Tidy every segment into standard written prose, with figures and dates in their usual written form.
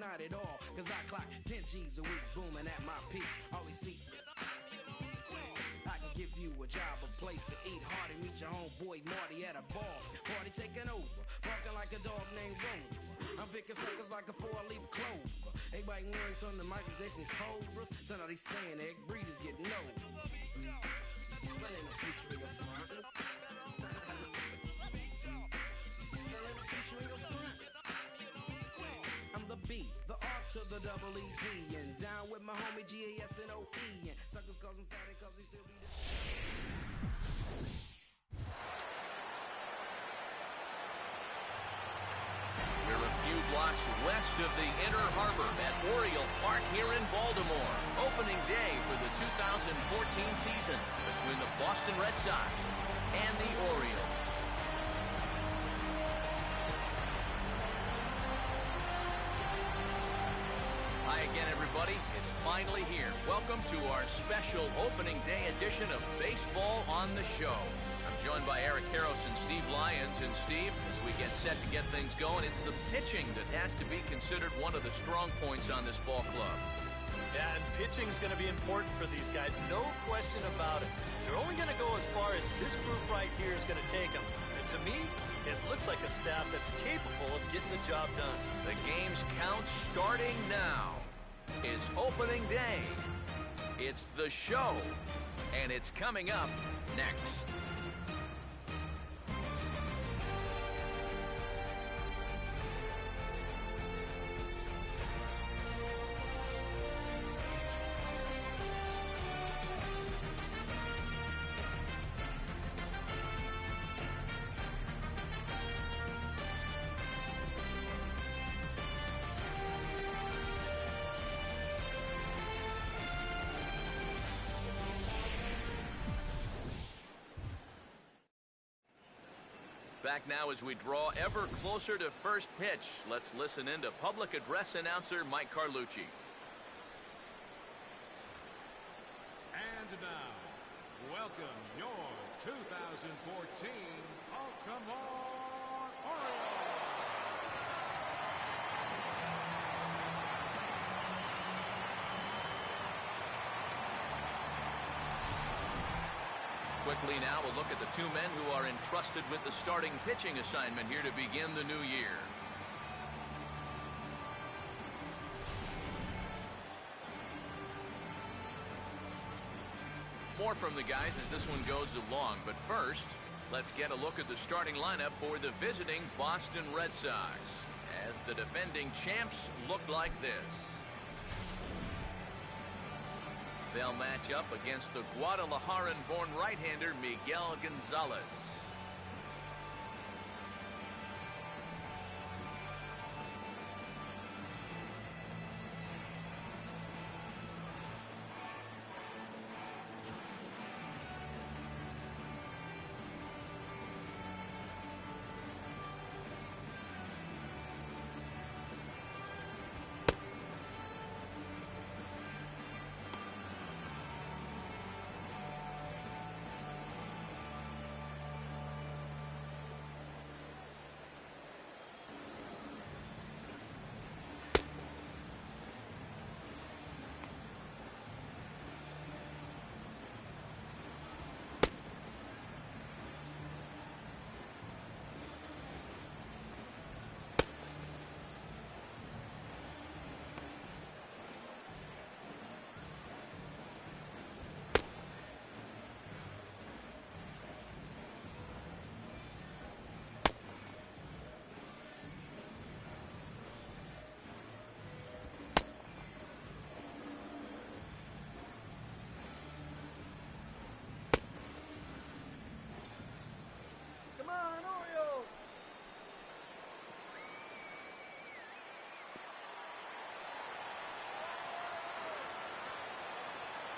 not at all, cause I clock 10 G's a week, booming at my peak. Always see I can give you a job, a place to eat. Hardy, meet your homeboy Marty at a bar. Party taking over, barking like a dog named Rover. I'm picking suckers like a four-leaf clover. Everybody worries on the Michael Jackson's cobras. So now they saying egg breeders get no. Well, ain't no future in your front. Well, ain't no future in your front. I'm the B, the R to the double E-Z. And down with my homie G-A-S-N-O-E. And suckers cause them static cause they still be the... We're a few blocks west of the Inner Harbor at Oriole Park here in Baltimore. Opening day for the 2014 season between the Boston Red Sox and the Orioles. Hi again, everybody. It's finally here. Welcome to our special opening day edition of Baseball on the Show. I'm joined by Eric Harros and Steve Lyons. And Steve, as we get set to get things going, it's the pitching that has to be considered one of the strong points on this ball club. Yeah, and pitching is going to be important for these guys. No question about it. They're only going to go as far as this group right here is going to take them. And to me, it looks like a staff that's capable of getting the job done. The game's count starting now. It's opening day. It's the show. And it's coming up next. Back now as we draw ever closer to first pitch. Let's listen in to public address announcer Mike Carlucci. And now, welcome your 2014 Baltimore Orioles. Quickly now, we'll look at the two men who are entrusted with the starting pitching assignment here to begin the new year. More from the guys as this one goes along, but first, let's get a look at the starting lineup for the visiting Boston Red Sox, as the defending champs look like this. They'll match up against the Guadalajaran-born right-hander Miguel Gonzalez.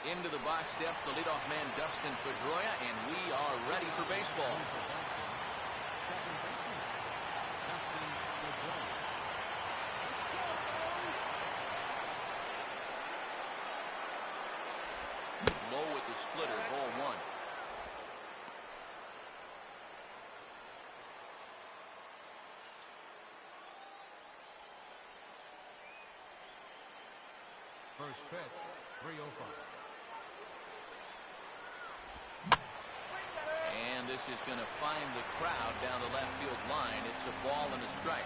Into the box steps the leadoff man, Dustin Pedroia, and we are ready for baseball. Low with the splitter, ball one. First pitch, 305. And this is going to find the crowd down the left field line. It's a ball and a strike.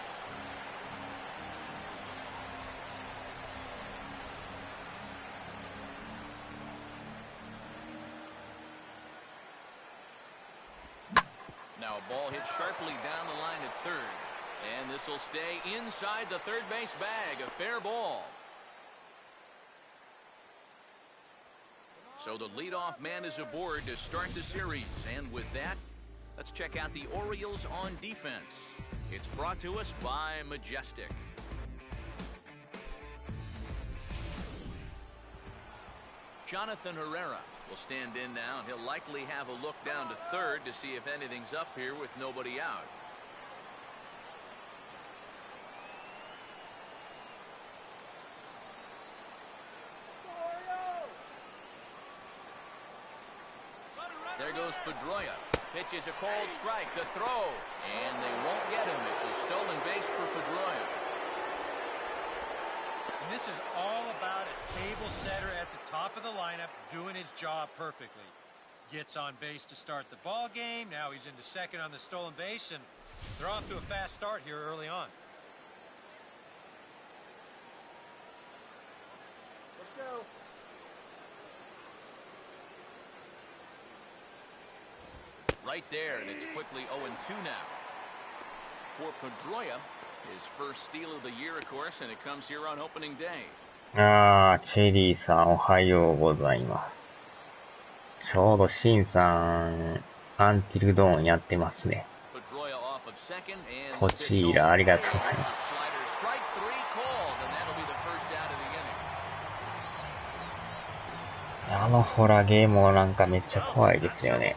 Now a ball hit sharply down the line at third. And this will stay inside the third base bag. A fair ball. So the leadoff man is aboard to start the series. And with that, let's check out the Orioles on defense. It's brought to us by Majestic. Jonathan Herrera will stand in now, and he'll likely have a look down to third to see if anything's up here with nobody out. There goes Pedroia. Pitches a cold strike. The throw. And they won't get him. It's a stolen base for Pedroia. And this is all about a table setter at the top of the lineup doing his job perfectly. Gets on base to start the ball game. Now he's into second on the stolen base, and they're off to a fast start here early on. Let's go. Right there, and it's quickly 0-2 now. For Pedroia, his first steal of the year, of course, and it comes here on opening day. チェリーさんおはようございます。ちょうどシンさん、アンティルドーンやってますね。こちら、ありがとうございます。あのホラゲーもなんかめっちゃ怖いですよね。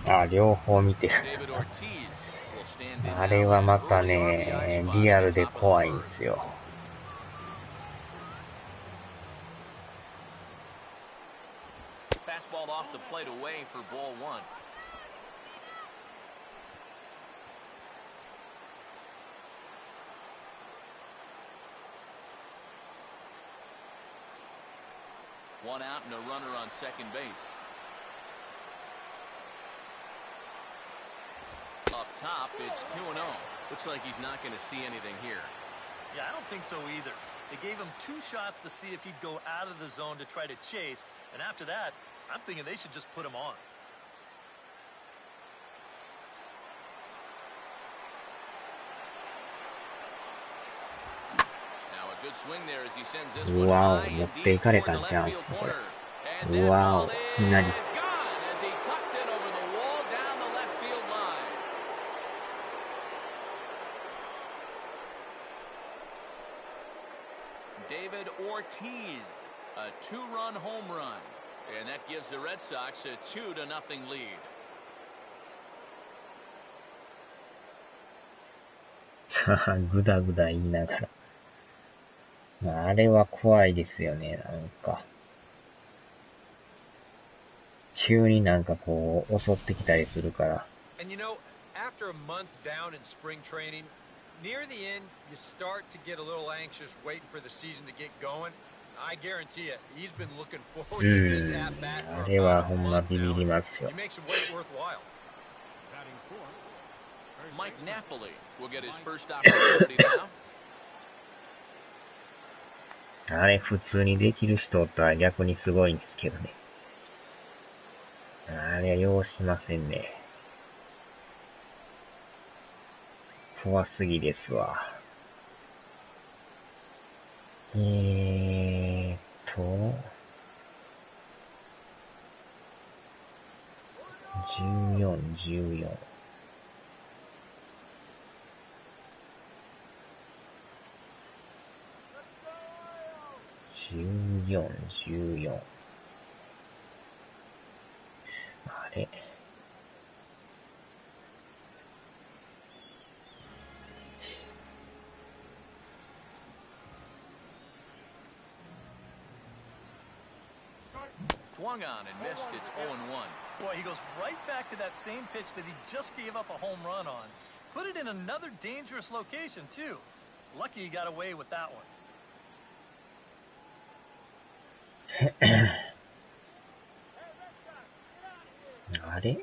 あ、両方見てる。あれはまたね、リアルで怖いんですよ。One out and a runner on second base. Up top, it's 2-0. Looks like he's not going to see anything here. Yeah, I don't think so either. They gave him two shots to see if he'd go out of the zone to try to chase, and after that, I'm thinking they should just put him on. Good swing there as he sends this one うわお、 high 持っ and てい deep かれた toward ん left ちゃうん field すか、これ。 corner. And う that わお、 ball いきなり。 is gone as he tucks it over the wall down the left field line. David Ortiz, a two-run home run, and that gives the Red Sox a 2-0 lead. ぐだぐだ言いながら。あれは怖いですよね、なんか。急になんかこう、襲ってきたりするから。And you know, after a month down in spring training, near the end, you start to get a little anxious waiting for the season to get going. I guarantee you, he's been looking forward to this at bat for あれは about ほ a んま month ビビり now. ますよ。 He makes the wait worthwhile. Batting fourth. Mike Napoli will get his first opportunity now. あれ普通にできる人とは逆にすごいんですけどね。あれは要しませんね。怖すぎですわ。14、14。14、14。あれ Swung on and missed. It's 0-1. Boy, he goes right back to that same pitch that he just gave up a home run on. Put it in another dangerous location, too. Lucky he got away with that one. あれ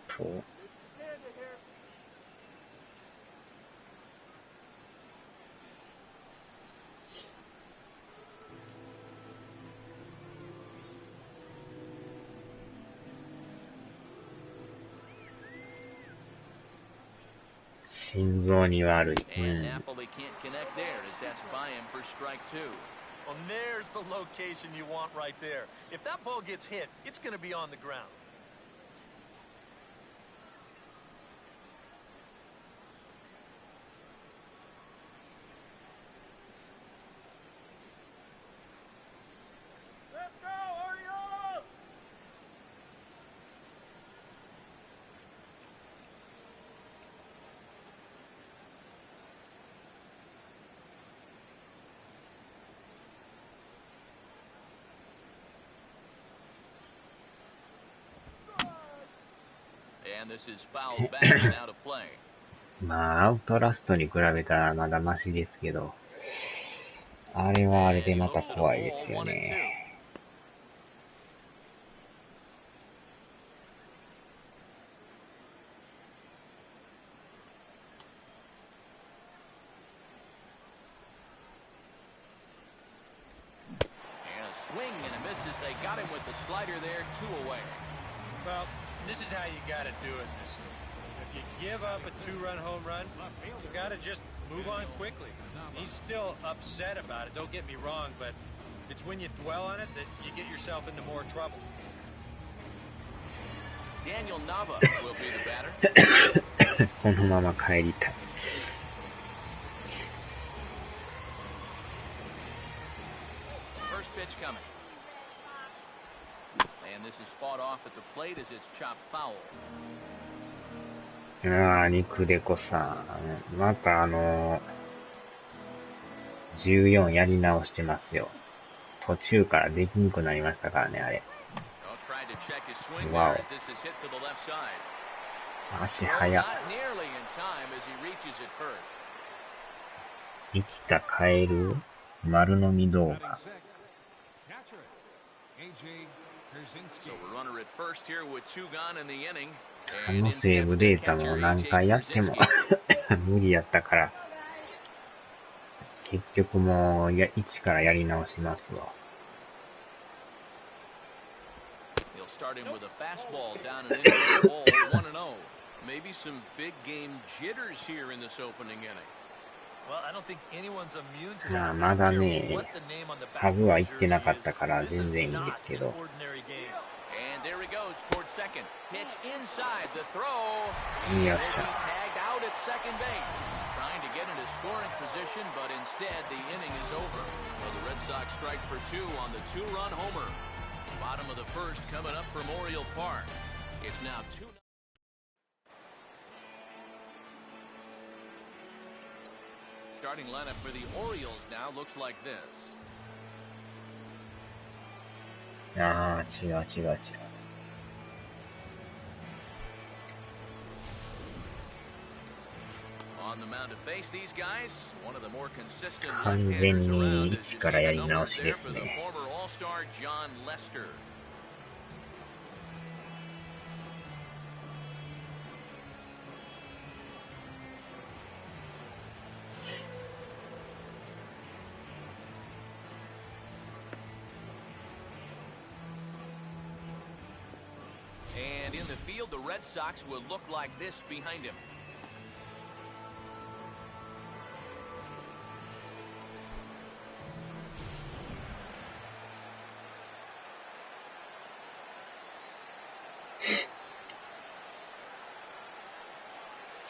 と心臓に悪い。And Napoli can't connect there as that's by him for strike 2. Well, there's the location you want right there. If that ball gets hit, it's going to be on the ground. Let's go, Orioles! And this is fouled back and out of play. まあ、アウトラストに比べたらまだマシですけど、あれはあれでまた怖いですよね。And a swing and a miss as they got him with the slider there, 2 away. Well, this is how you got to do it in this league. If you give up a 2-run home run, you got to just move on quickly. He's still upset about it, don't get me wrong, but it's when you dwell on it that you get yourself into more trouble. Daniel Nava will be the batter. このまま帰りたい。First pitch coming. And this is fought off at the plate as it's chopped foul. ああ、肉でこさん。また14やり直してますよ。途中からできにくくなりましたからね、あれ。わお。足速っ。生きたカエル丸飲み動画。あのセーブデータも何回やっても無理やったから、結局もう一からやり直しますわ。まあまだね、数はいってなかったから全然いいんですけど。And there he goes towards second. Pitch inside the throw. Yes. Tagged out at second base. Trying to get into scoring position, but instead the inning is over. So the Red Sox strike for 2 on the 2-run homer. Bottom of the first coming up from Oriole Park. It's now 2. Starting lineup for the Orioles now looks like this. ああ、違う。完全に一からやり直しですね。And in the field, the Red Sox will look like this behind him.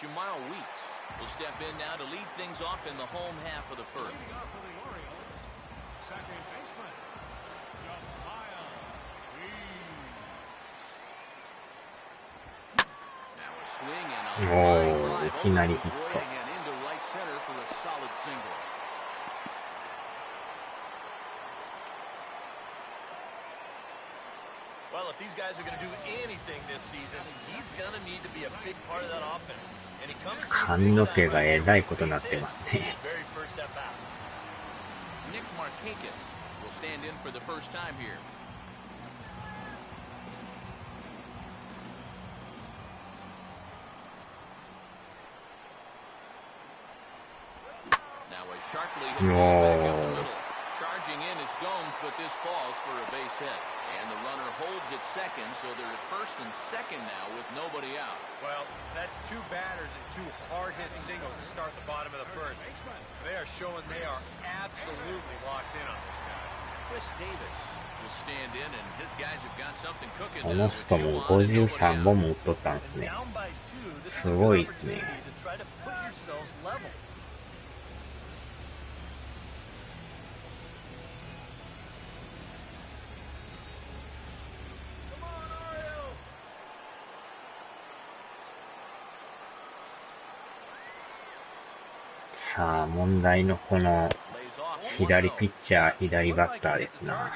Jamal Weeks will step in now to lead things off in the home half of the first. Second baseman, Jamal Weeks. おー、いきなりヒット。Well, if these guys are going to do anything this season, he's going to need to be a big part of that offense. And he comes to 髪の毛がえらいことになってますね。Nick Markakis will stand in for the first time here. Now a sharply hit ball back up the middle. Charging in is Gomes, but this falls for a base hit. And the runner holds at second, so they're at first and second now with nobody out. Well, that's two batters and two hard-hit singles to start the bottom of the first. They are showing they are absolutely locked in on this guy. Chris Davis will stand in, and his guys have got something cooking こ now の with 人 two も on and nobody 53 out. 本も打っとったんですね。すごいですね。さあ、問題のこの左ピッチャー、左バッターですな。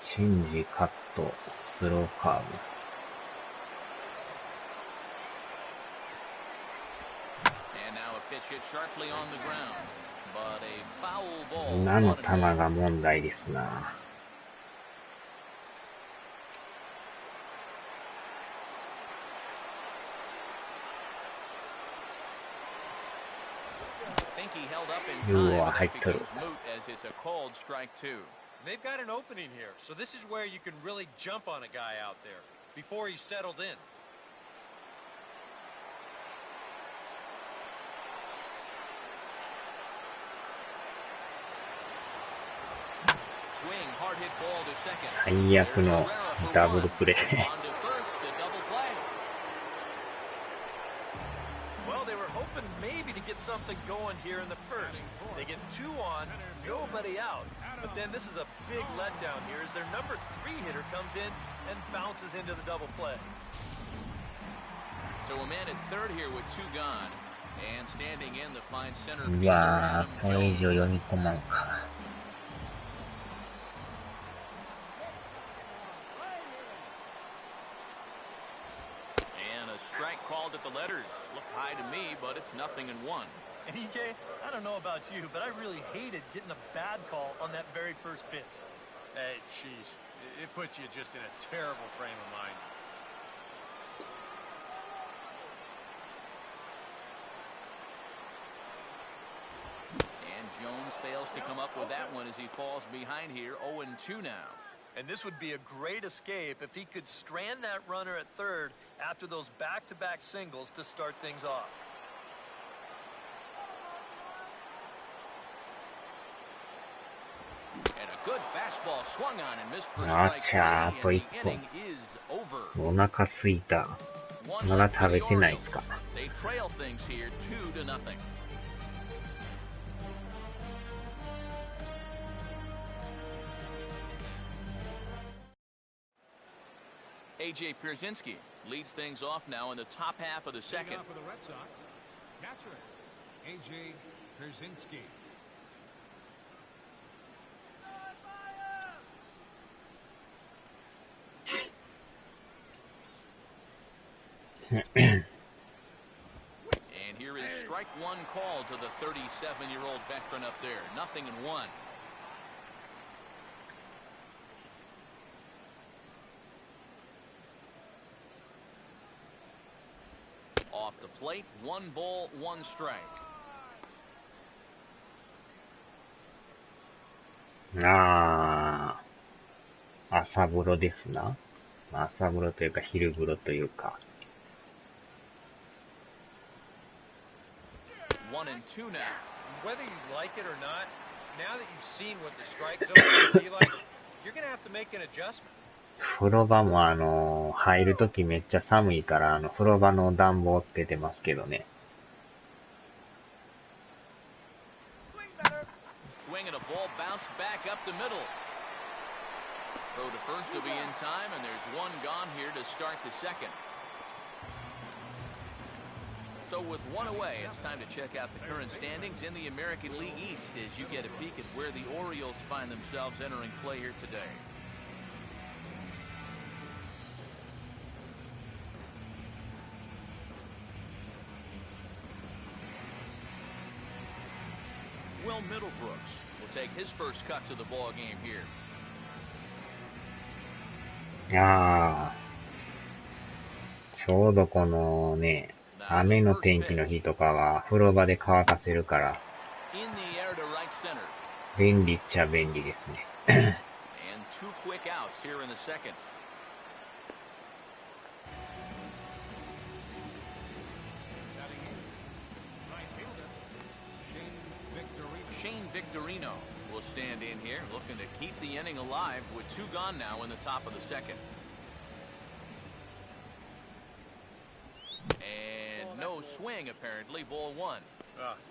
チェンジ、カット、スローカーブ。今の球が問題ですな。うわ、入っとる。They've got an opening here, so this is where you can really jump on a guy out there before he's settled in. Swing, hard hit ball to second. 最悪のダブルプレー。Well, they were hoping maybe to get something going here in the first. They get two on, nobody out. But then this is a big letdown here as their number 3 hitter comes in and bounces into the double play. So a man at third here with two gone, and standing in the fine center う fielder わ Adam ぁ、これ以 Jones. 上読み込まんか。And a strike called at the letters. Look high to me, but it's 0-1. And EK, I don't know about you, but I really hated getting a bad call on that very first pitch. Hey, jeez, it puts you just in a terrible frame of mind. And Jones fails to come up with that one as he falls behind here, 0-2 now. And this would be a great escape if he could strand that runner at third after those back-to-back singles to start things off. And a good fastball swung on and missed for あ strike ちゃー、あと three, 1 and the 個。 inning is over. お腹すいた。 One まだ left 食 for べ the てないっ Orioles. すか。 They trail things here 2-0. A.J. Pierzynski leads things off now in the top half of the second. For the Red Sox, catcher A.J. Pierzynski. And here is strike one called to the 37-year-old veteran up there. 0-1. Off the plate, 1 ball, 1 strike. ああ、朝風呂ですな。朝風呂というか昼風呂というか。1-2 now. Whether you like it or not, now that you've seen what the strike zone can be like, you're going to have to make an adjustment. 風呂場も入るときめっちゃ寒いから、風呂場の暖房をつけてますけどね。the middle. Throw to first will be in time, and there's one gone here to start the second. So with one away, it's time to check out the current standings in the American League East as you get a peek at where the Orioles find themselves entering play here today. Will Middlebrooks will take his first cuts of the ball game here. いやー、ちょうどこのね、雨の天気の日とかは風呂場で乾かせるから、便利っちゃ便利ですね。And two quick outs here in the second. Shane Victorino will stand in here, looking to keep the inning alive with two gone now in the top of the second. And no swing, apparently, ball one.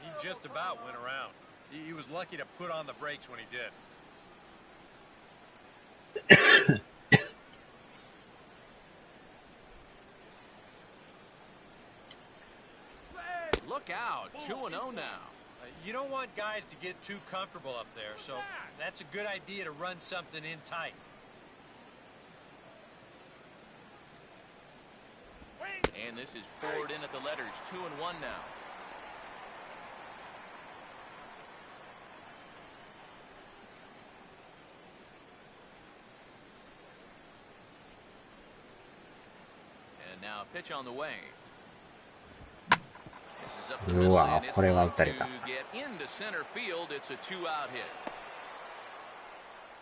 He just about went around. He was lucky to put on the brakes when he did. Look out, 2-0 now. You don't want guys to get too comfortable up there, so that's a good idea to run something in tight. And this is poured in at the letters, 2-1 now. And now a pitch on the way. うわ、これは打たれた。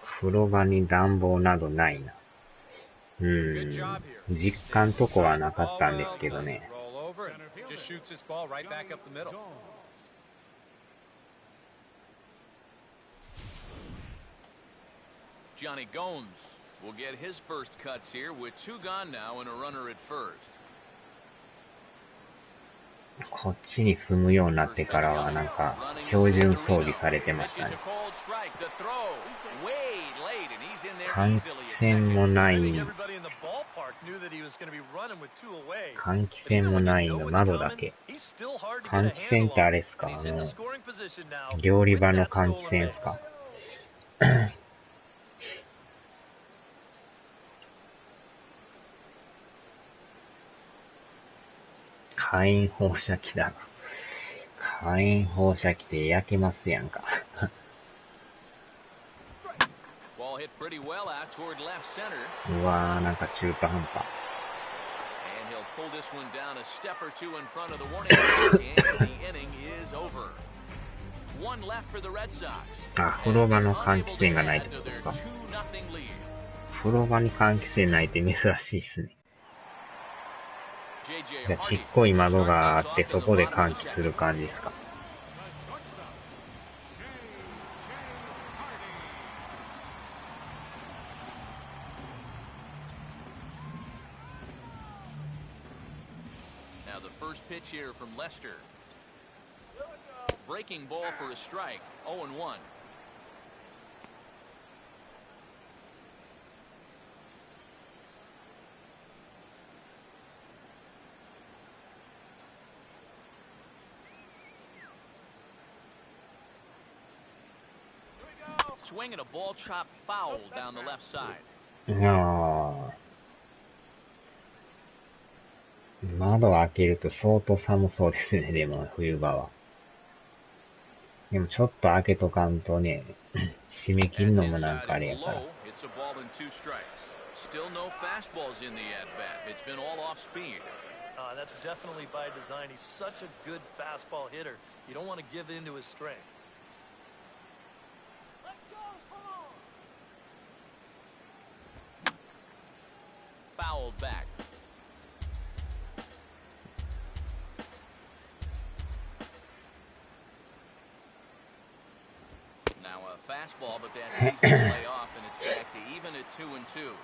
風呂場に暖房などないな。実家んとこはなかったんですけどね。Johnny Gomes will get his first cuts here with two gone now and a runner at first. こっちに住むようになってからはなんか標準装備されてましたね。換気扇もない。換気扇もないの、窓だけ。換気扇ってあれっすか？料理場の換気扇っすか？火炎放射器だな。火炎放射器で焼けますやんか。うわー、なんか中途半端。あ、風呂場の換気扇がないってことですか？風呂場に換気扇ないって珍しいっすね。じゃあちっこい窓があってそこで換気する感じですか？Now the first pitch here from Lester. Breaking ball for a strike. 0-1. Swinging a ball chop foul down the left side. 窓開けると相当寒そうですね、でも冬場は。でもちょっと開けとかんとね、締め切るのもなんかあれやから。Still no fastballs in the at-bat. It's been all off speed. That's definitely by design. He's such a good fastball hitter. You don't want to give in to his strength. Fouled back. Now a fastball, but that's easy to lay off, and it's back to even at 2-2.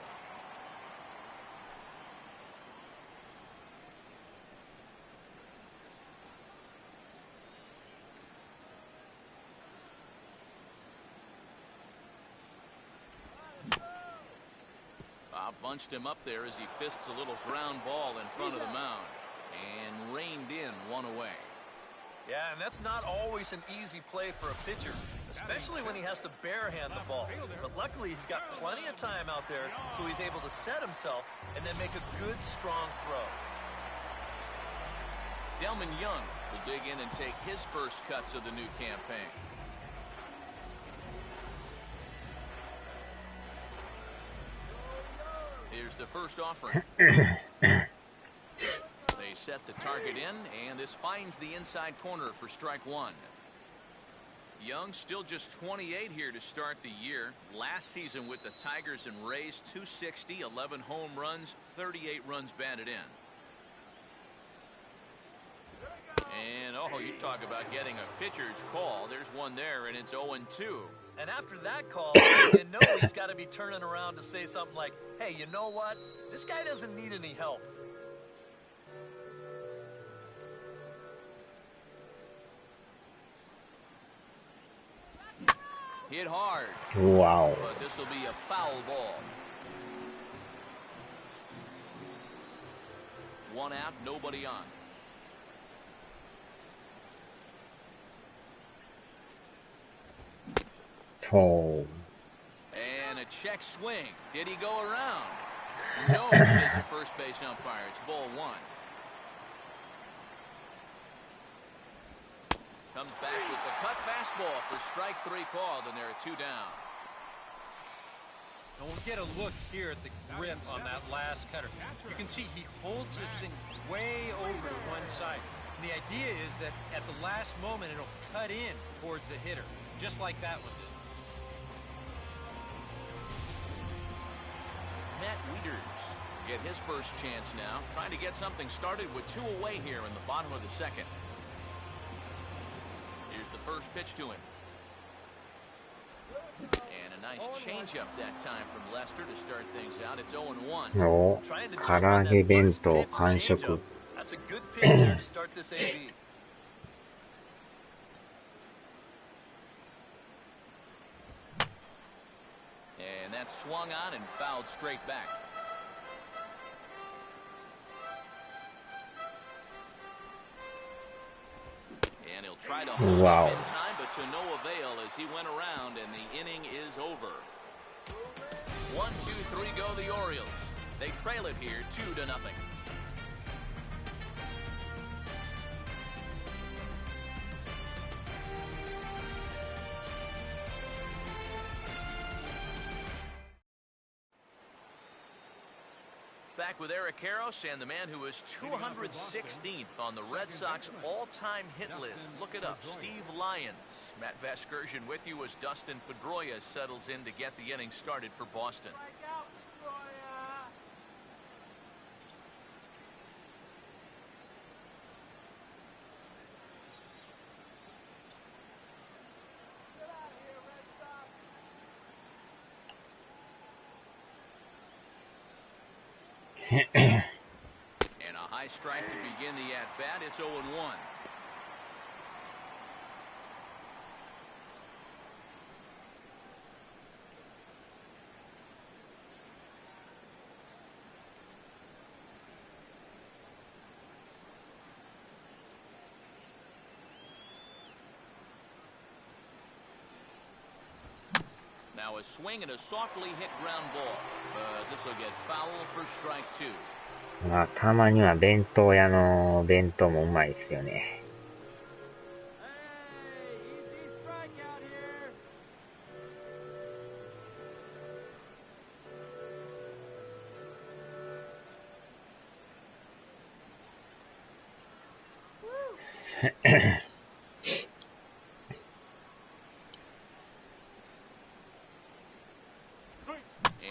Bunched him up there as he fists a little ground ball in front of the mound and reined in one away. Yeah, and that's not always an easy play for a pitcher, especially when he has to barehand the ball. But luckily, he's got plenty of time out there, so he's able to set himself and then make a good, strong throw. Delman Young will dig in and take his first cuts of the new campaign. Here's the first offering. They set the target in, and this finds the inside corner for strike one. Young still just 28 here to start the year. Last season with the Tigers and Rays, 260, 11 home runs, 38 runs batted in. And, oh, you talk about getting a pitcher's call. There's one there, and it's 0-2. And after that call, you know he's got to be turning around to say something like, hey, you know what? This guy doesn't need any help. Hit hard. Wow. But this will be a foul ball. One out, nobody on. Oh. And a check swing. Did he go around? No, says the first base umpire. It's ball one. Comes back with the cut fastball for strike three called, and there are two down. And we'll get a look here at the grip on that last cutter. You can see he holds this thing way over to one side. And the idea is that at the last moment, it'll cut in towards the hitter, just like that one did. Matt Wieters get his first chance now, trying to get something started with two away here in the bottom of the second. Here's the first pitch to him. And a nice changeup that time from Lester to start things out. It's 0-1. の唐揚げ弁当完食。 That's a good pitch there to start this AB. And that's swung on and fouled straight back. And he'll try to hold Wow. up in time, but to no avail as he went around, and the inning is over. 1, 2, 3 go the Orioles. They trail it here 2-0. Back with Eric Karros and the man who is 216th on the Red Sox all-time hit list. Look it up, Steve Lyons. Matt Vasgersian with you as Dustin Pedroia settles in to get the inning started for Boston. And a high strike to begin the at-bat. It's 0-1. Now a swing and a softly hit ground ball. This will get foul for strike two. まあ、たまには弁当屋の弁当もうまいですよね。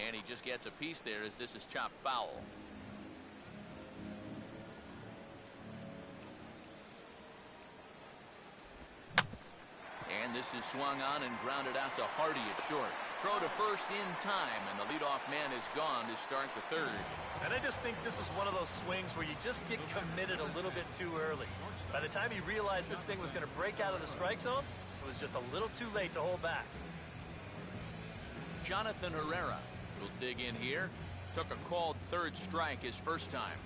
And he just gets a piece there as this is chopped foul. And this is swung on and grounded out to Hardy at short. Throw to first in time, and the leadoff man is gone to start the third. And I just think this is one of those swings where you just get committed a little bit too early. By the time he realized this thing was going to break out of the strike zone, it was just a little too late to hold back. Jonathan Herrera will dig in here. Took a called third strike his first time.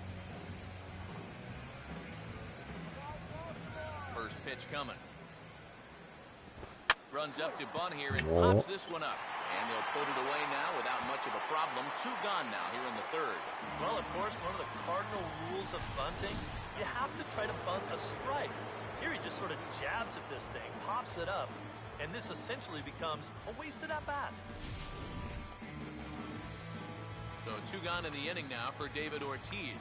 First pitch coming. Runs up to bunt here and pops this one up. And they'll put it away now without much of a problem. 2 gone now here in the third. Well, of course, one of the cardinal rules of bunting, you have to try to bunt a strike. Here he just sort of jabs at this thing, pops it up, and this essentially becomes a wasted at-bat. So 2 gone in the inning now for David Ortiz.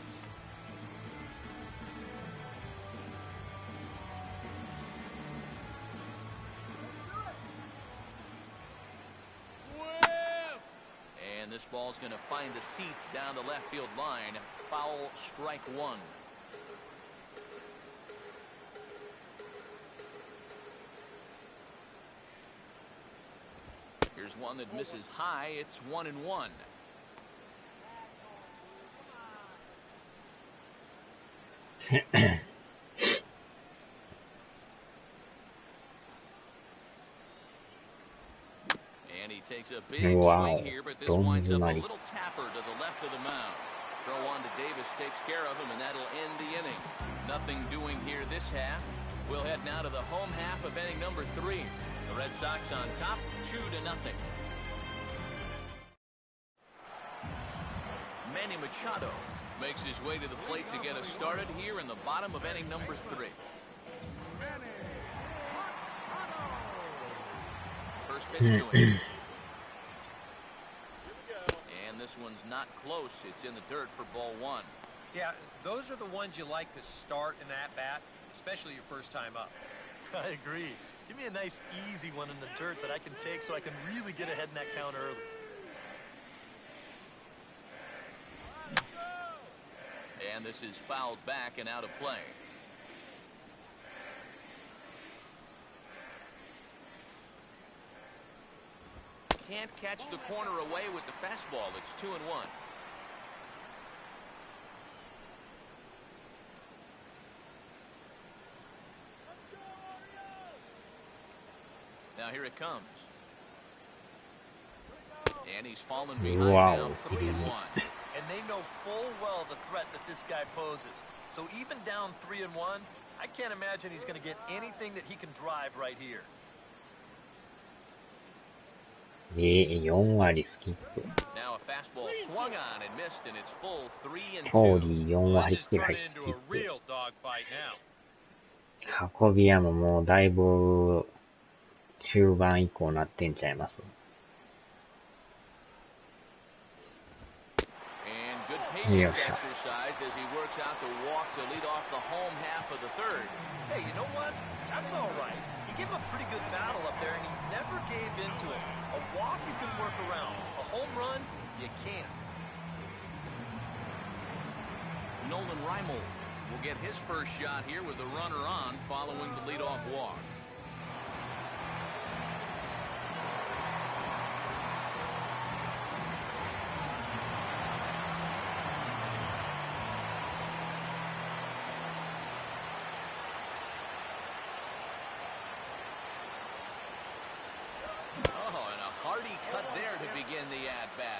And this ball's going to find the seats down the left field line. Foul, strike 1. Here's one that misses high. It's 1-1. And he takes a big swing here, but this winds up a little tapper to the left of the mound. Throw on to Davis takes care of him, and that'll end the inning. Nothing doing here this half. We'll head now to the home half of inning number 3. The Red Sox on top, 2-0. Manny Machado makes his way to the plate to get us started here in the bottom of inning number 3. First pitch to him. And this one's not close. It's in the dirt for ball 1. Yeah, those are the ones you like to start in that bat, especially your first time up. I agree. Give me a nice, easy one in the dirt that I can take so I can really get ahead in that count early. And this is fouled back and out of play. Can't catch the corner away with the fastball. It's 2-1. Now here it comes. And he's fallen behind now, 3-1. And they know full well the threat that this guy poses. So even down 3-1, I can't imagine he's going to get anything that he can drive right here. 4割スキップ。Now a fastball swung on and missed, and it's full 3-2. 通り4割くらいスキップ。運び屋ももうだいぶ中盤以降なってんちゃいます。Patience exercised as he works out the walk to lead off the home half of the third. Hey, you know what? That's all right. He gave him a pretty good battle up there, and he never gave into it. A walk you can work around. A home run, you can't. Nolan Reimold will get his first shot here with the runner on following the leadoff walk.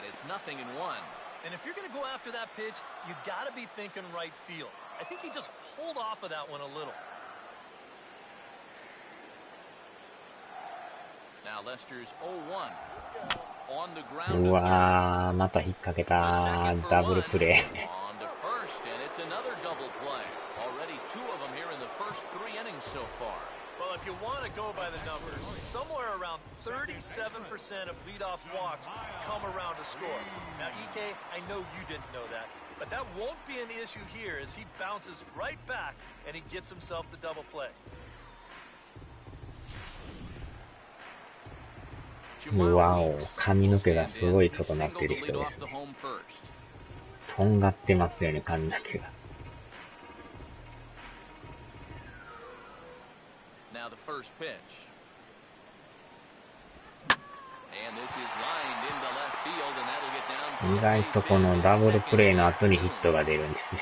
It's 0-1. And if you're going to go after that pitch, you got to be thinking right field. I think he just pulled off of that one a little. Now Lester's 0-1. On the ground. うわー、また引っ掛けた。ダブルプレー。On to first, and it's another double play. Already 2 of them here in the first 3 innings so far. Well, if you want to go by the numbers, somewhere around 37% of leadoff walks come around to score. Now, Ike, I know you didn't know that, but that won't be an issue here as he bounces right back and he gets himself the double play. わお、髪の毛がすごいことになっている人ですね。とんがってますよね、髪の毛が。Now the first pitch. And this is lined into left field, and that'll get down. 意外とこのダブルプレーの後にヒットが出るんですね。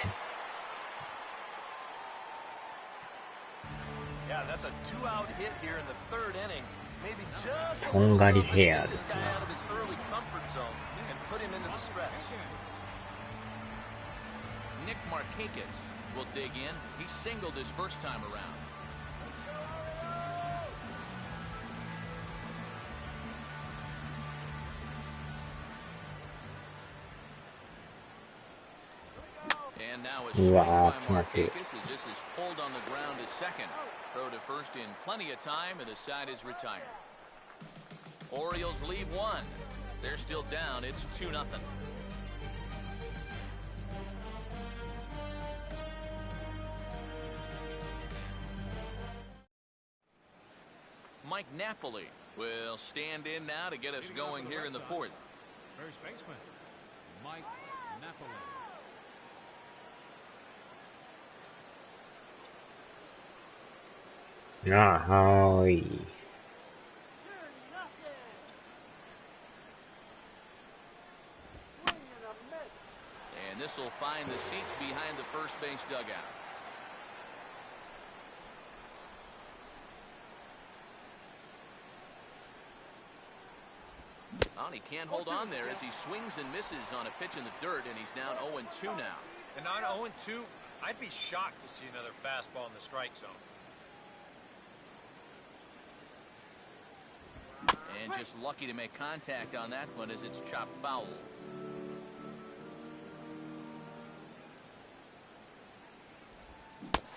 Yeah, that's a 2-out hit here in the 3rd inning. Maybe just とんがりヘアですな。Nick Markakis will dig in. He singled his first time around. And now a swing by Markakis as this is pulled on the ground to second. Throw to first in plenty of time, and the side is retired. Orioles leave one. They're still down. It's 2-0. Mike Napoli will stand in now to get us going here in the fourth. First baseman, Mike Napoli. And this will find the seats behind the first base dugout. Well, he can't hold on there as he swings and misses on a pitch in the dirt, and he's down 0-2 now. And on 0-2, I'd be shocked to see another fastball in the strike zone. And just lucky to make contact on that one as it's chopped foul.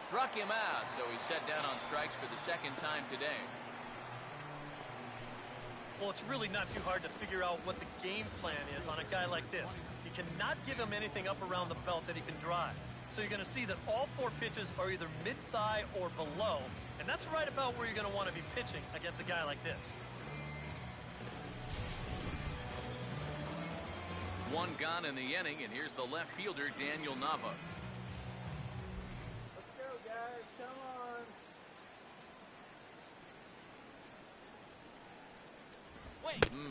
Struck him out, so he's set down on strikes for the second time today. Well, it's really not too hard to figure out what the game plan is on a guy like this. You cannot give him anything up around the belt that he can drive. So you're going to see that all four pitches are either mid-thigh or below, and that's right about where you're going to want to be pitching against a guy like this. One gone in the inning, and here's the left fielder, Daniel Nava. Let's go, guys. Come on.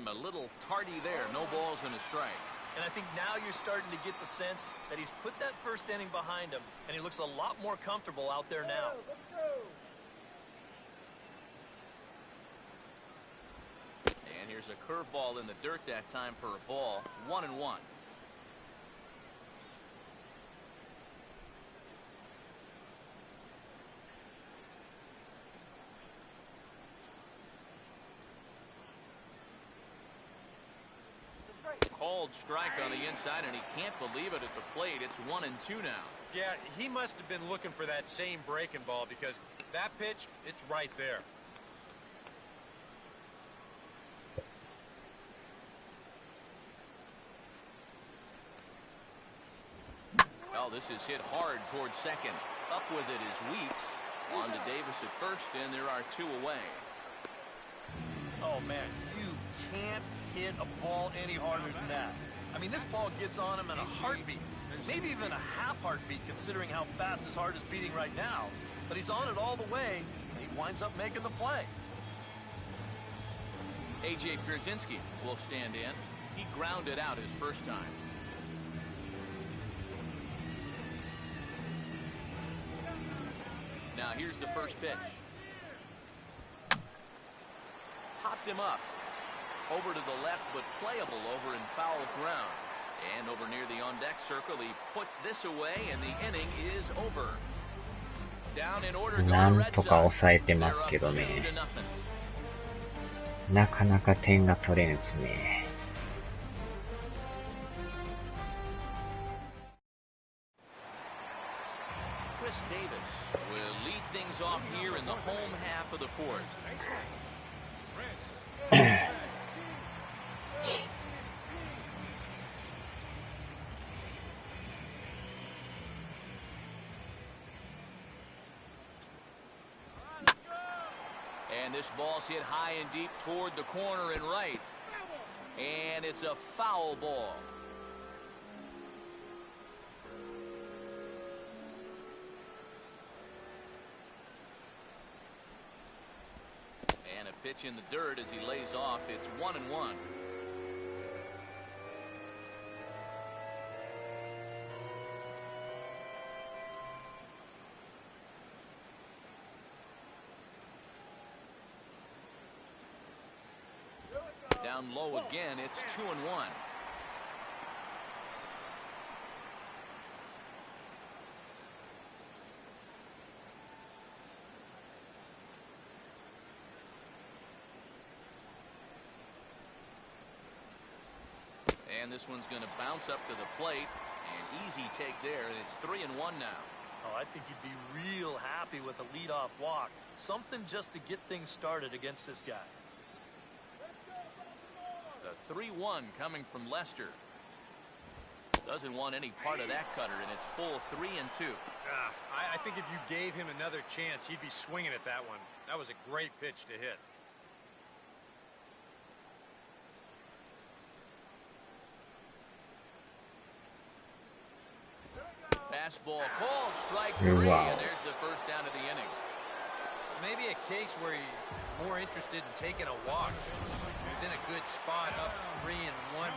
A little tardy there. No balls and a strike. And I think now you're starting to get the sense that he's put that first inning behind him, and he looks a lot more comfortable out there now. Let's go. And here's a curveball in the dirt that time for a ball. 1-1. Called strike on the inside, and he can't believe it at the plate. It's 1-2 now. Yeah, he must have been looking for that same breaking ball because that pitch, it's right there. Well, this is hit hard towards second. Up with it is Weeks. On to Davis at first, and there are two away. Oh, man, you can't hit a ball any harder than that. I mean, this ball gets on him in a heartbeat, maybe even a half heartbeat considering how fast his heart is beating right now. But he's on it all the way, and he winds up making the play. A.J. Pierzynski will stand in. He grounded out his first time. Now here's the first pitch. Popped him up. Over to the left, but playable over in foul ground. And over near the on-deck circle, he puts this away, and the inning is over. Down in order,なんとか抑えてますけどね。なかなか点が取れんすね。Chris Davis will lead things off here in the home half of the fourth. And this ball's hit high and deep toward the corner and right. And it's a foul ball. And a pitch in the dirt as he lays off. It's 1-1. Down low again, it's 2-1. And this one's going to bounce up to the plate. An easy take there, and it's 3-1 now. Oh, I think he'd be real happy with a leadoff walk. Something just to get things started against this guy. It's a 3-1 coming from Lester. Doesn't want any part of that cutter, and it's full 3-2. I think if you gave him another chance, he'd be swinging at that one. That was a great pitch to hit. Fastball called, strike 3, and there's the first down of the inning. Maybe a case where he's more interested in taking a walk. He's in a good spot up 3-1,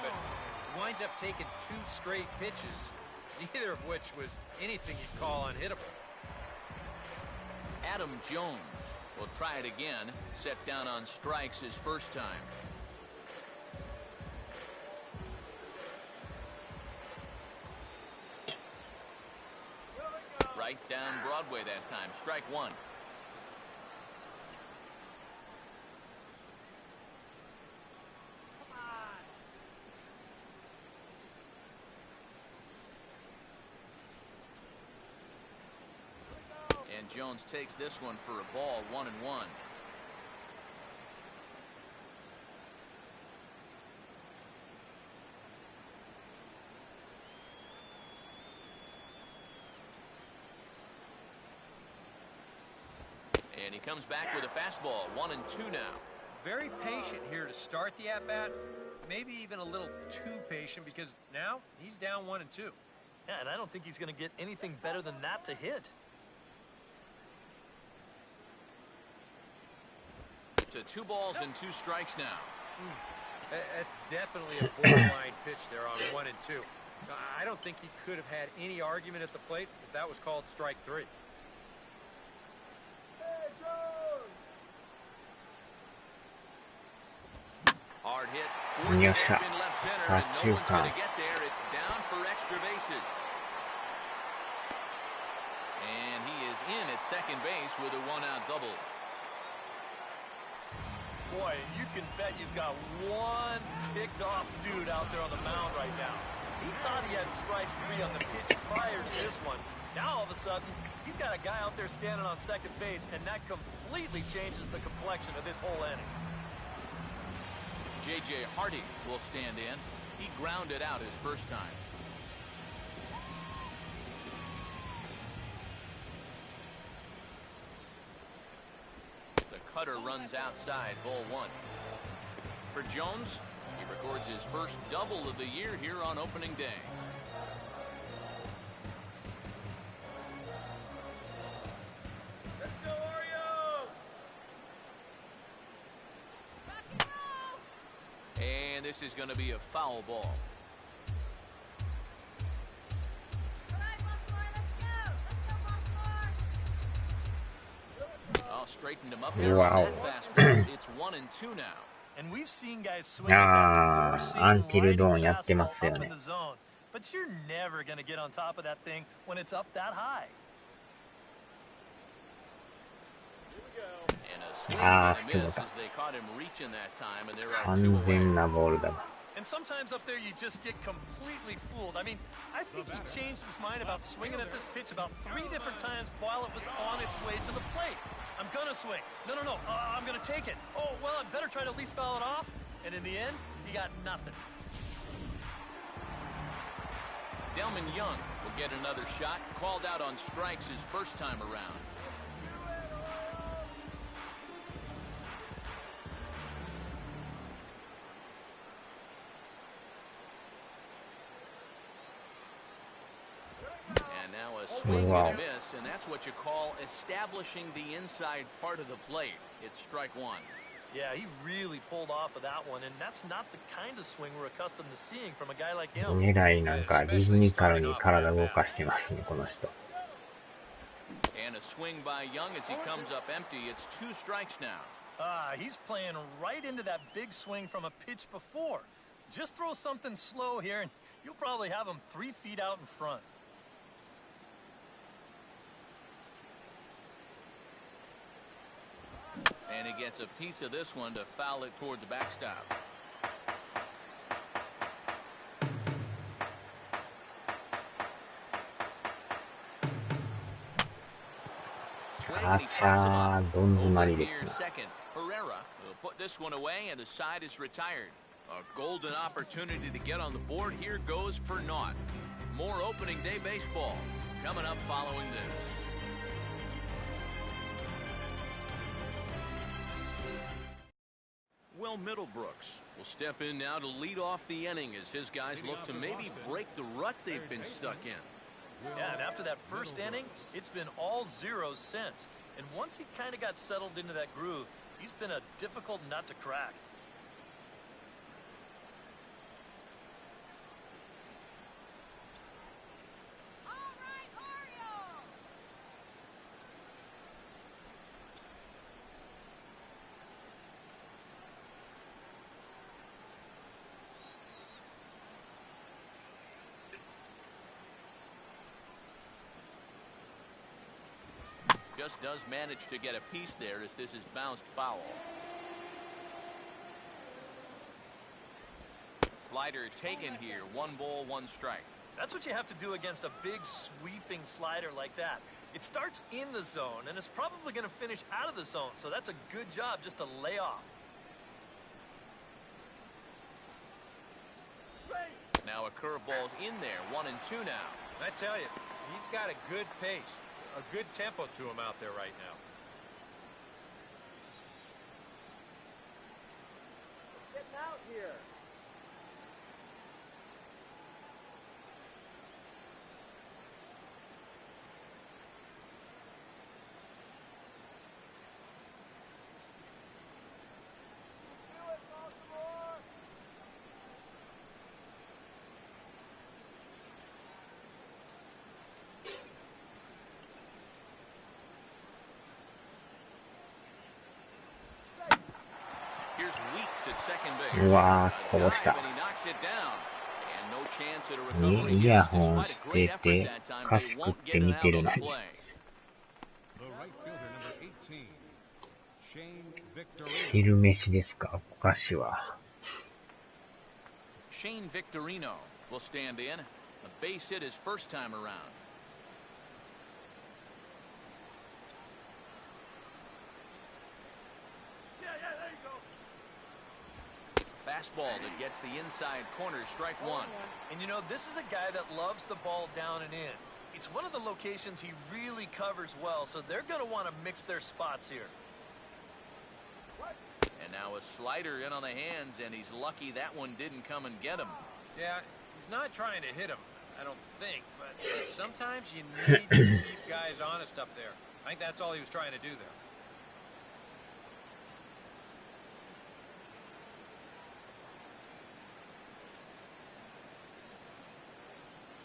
but he winds up taking 2 straight pitches, neither of which was anything you'd call unhittable. Adam Jones will try it again, set down on strikes his first time. Right down Broadway that time. Strike 1. And Jones takes this one for a ball, 1-1. And he comes back with a fastball, 1-2 now. Very patient here to start the at-bat. Maybe even a little too patient because now he's down 1-2. Yeah, and I don't think he's going to get anything better than that to hit. To 2 balls and 2 strikes now. That's definitely a borderline pitch there on 1-2. I don't think he could have had any argument at the plate if that was called strike 3. Hard hit. Yes, sir. In left center, and no one's going to get there. It's down for extra bases. And he is in at second base with a 1-out double. Boy, you can bet you've got one ticked-off dude out there on the mound right now. He thought he had strike 3 on the pitch prior to this one. Now, all of a sudden, he's got a guy out there standing on second base, and that completely changes the complexion of this whole inning. J.J. Hardy will stand in. He grounded out his first time. The cutter runs outside, ball 1. For Jones, he records his first double of the year here on opening day. Let's go, Oreo! And this is going to be a foul ball. I'll straighten him up there on that fastball. It's 1-2 now. And we've seen guys swing at that until dawn やってますよね。 But you're never going to get on top of that thing when it's up that high. And a swing and a miss as they caught him reaching that time, and there are 2 away. 完全なボールだわ。 And sometimes up there you just get completely fooled. I mean, I think he changed his mind about swinging at this pitch about 3 different times while it was on its way to the plate. I'm gonna swing. No. I'm gonna take it. Oh, well, I better try to at least foul it off. And in the end, he got nothing. Delman Young will get another shot. Called out on strikes his first time around. And now a swing and a miss, and that's what you call establishing the inside part of the plate. It's strike 1. Yeah, he really pulled off of that one, and that's not the kind of swing we're accustomed to seeing from a guy like him. えらいなんかリズミカルに体動かしてますね、この人。 And a swing by Young as he comes up empty. It's 2 strikes now. He's playing right into that big swing from a pitch before. Just throw something slow here, and you'll probably have him 3 feet out in front. And he gets a piece of this one to foul it toward the backstop. swing, and he pops him up. Over here, second. Herrera will put this one away, and the side is retired. A golden opportunity to get on the board here goes for naught. More opening day baseball coming up following this. Will Middlebrooks will step in now to lead off the inning as his guys look to maybe break the rut they've been stuck in. Yeah, and after that first inning, it's been all zeros since. And once he kind of got settled into that groove, he's been a difficult nut to crack. Just does manage to get a piece there as this is bounced foul. Slider taken here. 1 ball, 1 strike. That's what you have to do against a big sweeping slider like that. It starts in the zone and it's probably going to finish out of the zone, so that's a good job just to lay off. Now a curveball's in there. 1 and 2 now. I tell you, he's got a good pace. A good tempo to him out there right now. Getting out here. Here's Weeks at second base. うわー、こぼした。イヤホンしてて、歌詞食って見てるのに。昼飯ですか、お菓子は。Shane Victorino will stand in. A base hit his first time around. Fastball that gets the inside corner, strike 1. And you know, this is a guy that loves the ball down and in. It's one of the locations he really covers well, so they're going to want to mix their spots here. And now a slider in on the hands, and he's lucky that one didn't come and get him. Yeah, he's not trying to hit him, I don't think, but sometimes you need to keep guys honest up there. I think that's all he was trying to do there.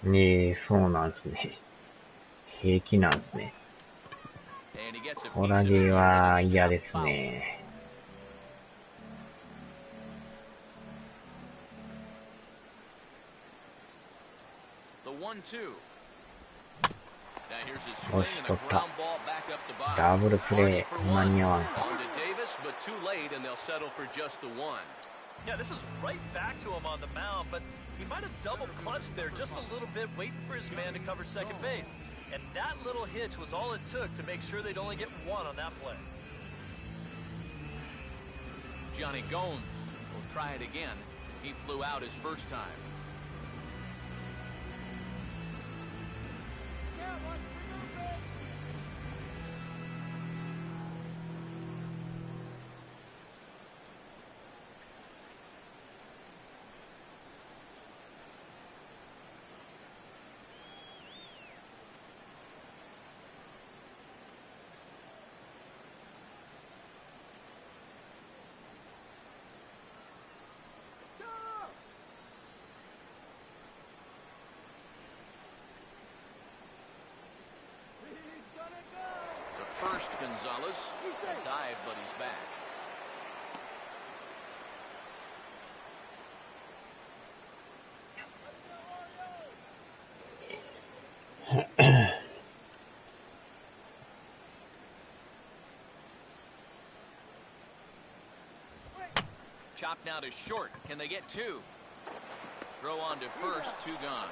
ねえ、そうなんですね。平気なんですね。ホラゲーは嫌ですね。よし、取った。ダブルプレー間に合わんか。Yeah, this is right back to him on the mound, but he might have double clutched there just a little bit, waiting for his man to cover second base. And that little hitch was all it took to make sure they'd only get 1 on that play. Johnny Gomes will try it again. He flew out his first time. First, Gonzalez. A dive, but he's back. Chopped now to short. Can they get 2? Throw on to first, 2 gone.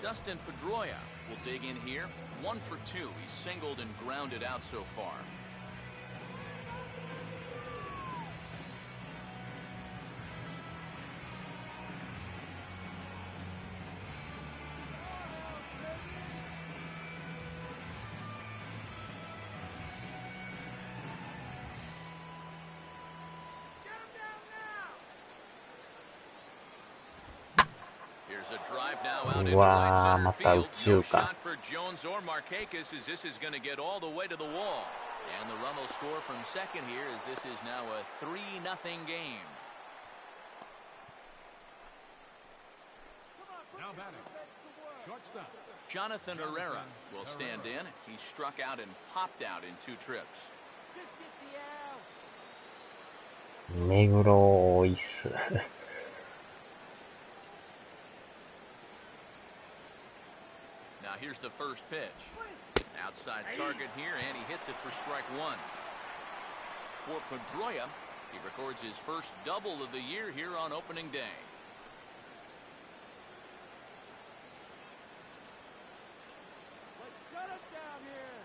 Dustin Pedroia will dig in here. 1 for 2. He's singled and grounded out so far. Here's a drive now out into right center field. No shot for Jones or Markakis as this is going to get all the way to the wall. And the run will score from second here as this is now a 3-0 game. Now batting. Shortstop. Jonathan Herrera will stand in. He struck out and popped out in 2 trips. 目黒多いっす。Now here's the first pitch. Outside target here, and he hits it for strike 1. For Pedroia, he records his first double of the year here on opening day. Let's shut us down here.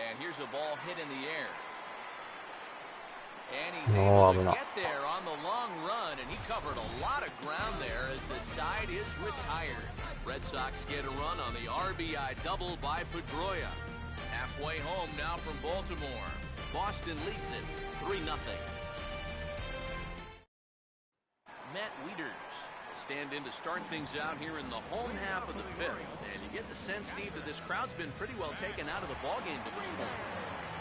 And here's a ball hit in the air. And he's able to get there on the long run, and he covered a lot of ground there as the side is retired. Red Sox get a run on the RBI double by Pedroia. Halfway home now from Baltimore. Boston leads it 3-0. Matt Wieters will stand in to start things out here in the home half of the 5th. And you get the sense, Steve, that this crowd's been pretty well taken out of the ballgame to this point.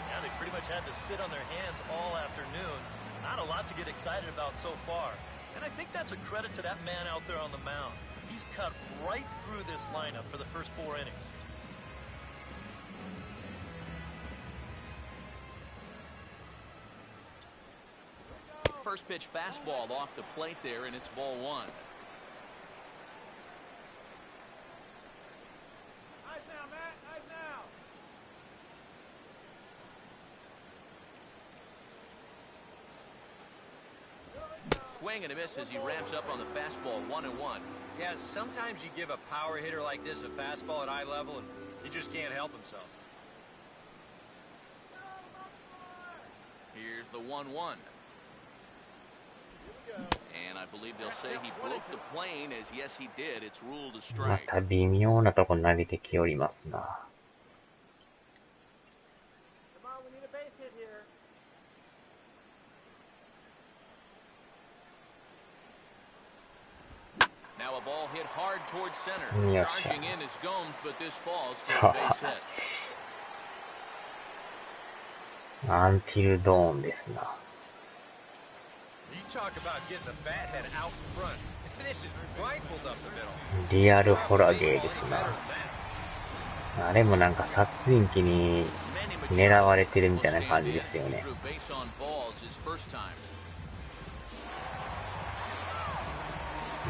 Yeah, they pretty much had to sit on their hands all afternoon. Not a lot to get excited about so far. And I think that's a credit to that man out there on the mound. He's cut right through this lineup for the first 4 innings. First pitch fastball off the plate there, and it's ball 1. Eyes now, Matt. Eyes now. Swing and a miss as he ramps up on the fastball 1-1. Yeah, sometimes you give a power hitter like this a fastball at eye level and he just can't help himself. Here's the 1-1. And I believe they'll say he broke the plane, as yes he did. It's ruled a ま strike. た微妙なとこ投げてきおりますな。 Come on, we need a base hit here. Now a ball hit hard towards center. Yes, Charging in is Gomes, but this falls for a base hit. アンティルドーンですな。 You talk about getting the bat head out in front. This is rifled up the middle. リアルホラゲーですな。あれもなんか殺人鬼に狙われてるみたいな感じですよね。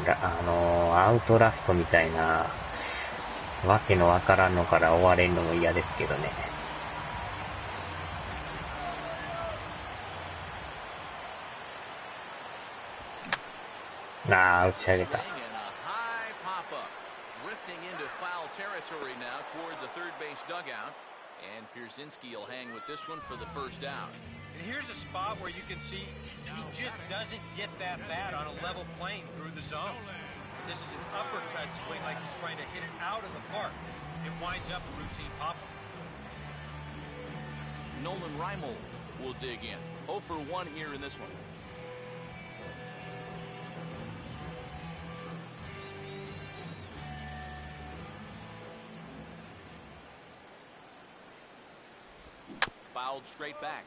アウトラストみたいなわけのわからんのから追われるのも嫌ですけどね。ああ、打ち上げた。Territory now toward the third base dugout, and Pierzynski will hang with this one for the first out. And here's a spot where you can see he just doesn't get that bat on a level plane through the zone. This is an uppercut swing like he's trying to hit it out of the park. It winds up a routine pop-up. Nolan Reimold will dig in. 0 for 1 here in this one. Fouled straight back.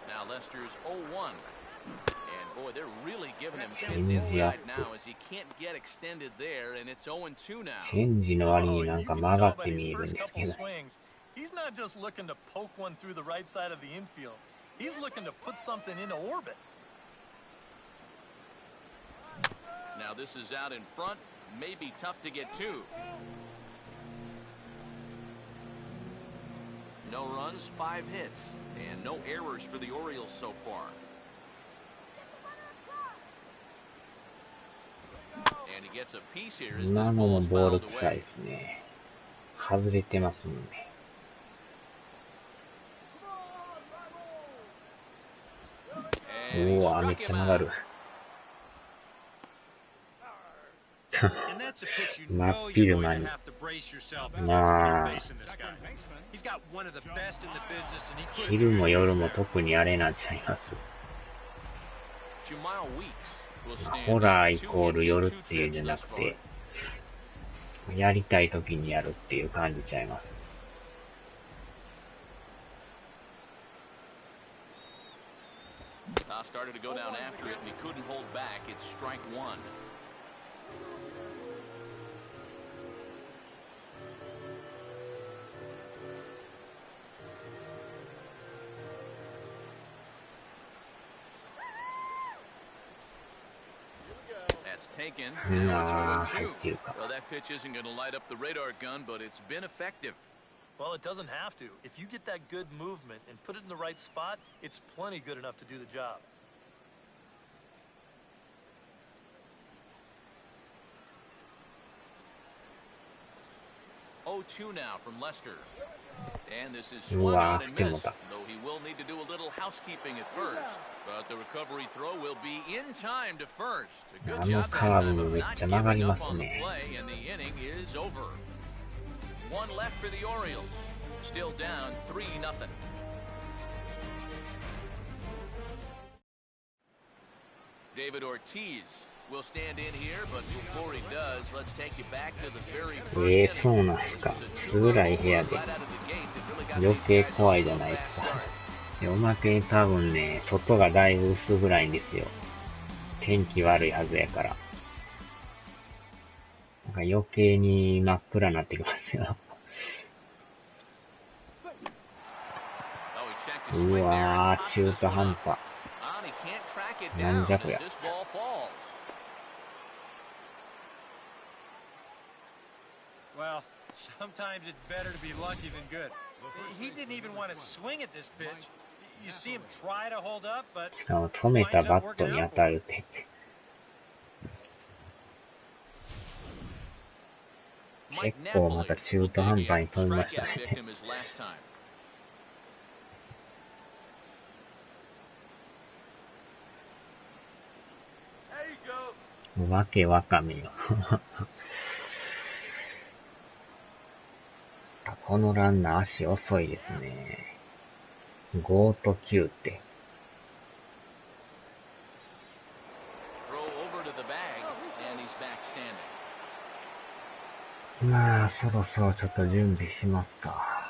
Now Lester's 0-1. And boy, they're really giving him fits inside now as he can't get extended there, and it's 0-2 now. チェンジの割になんか曲がって見えるんですけど。 He's not just looking to poke one through the right side of the infield. He's looking to put something into orbit. Now this is out in front. May be tough to get to. No runs, 5 hits, and no errors for the Orioles so far. And he gets a piece here as this 今の ball も is ボール fouled 臭い away. ですね。外れてますもんね。And he うわ、めっ struck ちゃ him 曲が out. る。And that's a pitch you 真 know っ昼 you're 間 going に。 to have to brace yourself against when ま you're あ、 facing this guy. He's got one of the best in the business, and he could have 昼も used 夜も that. 特にあれなんちゃいます。Jamal Weeks will ホ stand ラ up. ーイ 2 コール hits 夜 and っ 2 ていうんじ trips ゃな thus く far. て、やりたい時にやるっていう感じちゃいます。Started to go down after it, and he couldn't hold back. It's strike 1. That's taken. Now it's 0-2. Well, that pitch isn't going to light up the radar gun, but it's been effective. Well, it doesn't have to. If you get that good movement and put it in the right spot, it's plenty good enough to do the job. 0-2 now from Lester. And this is swung on and missed, though he will need to do a little housekeeping at first. But the recovery throw will be in time to first. A good job that time of not giving up on the play, and the inning is over. 1 left for the Orioles. Still down 3-0. David Ortiz will stand in here, but before he does, let's take you back to the very first inning. そうなんすか。暗い部屋で余計怖いじゃないですか。おまけに多分ね、外がだいぶ薄暗いんですよ。天気悪いはずやから。なんか余計に真っ暗になってきますよ。うわー、中途半端。なんじゃこりゃ。Well, sometimes it's better to be lucky than good. He didn't even want to swing at this pitch. You see him try to hold up, but しかも止めたバットに当たるって。結構また中途半端に飛びましたね。わけわかめよ。このランナー足遅いですね。5と9って。まあ、そろそろちょっと準備しますか。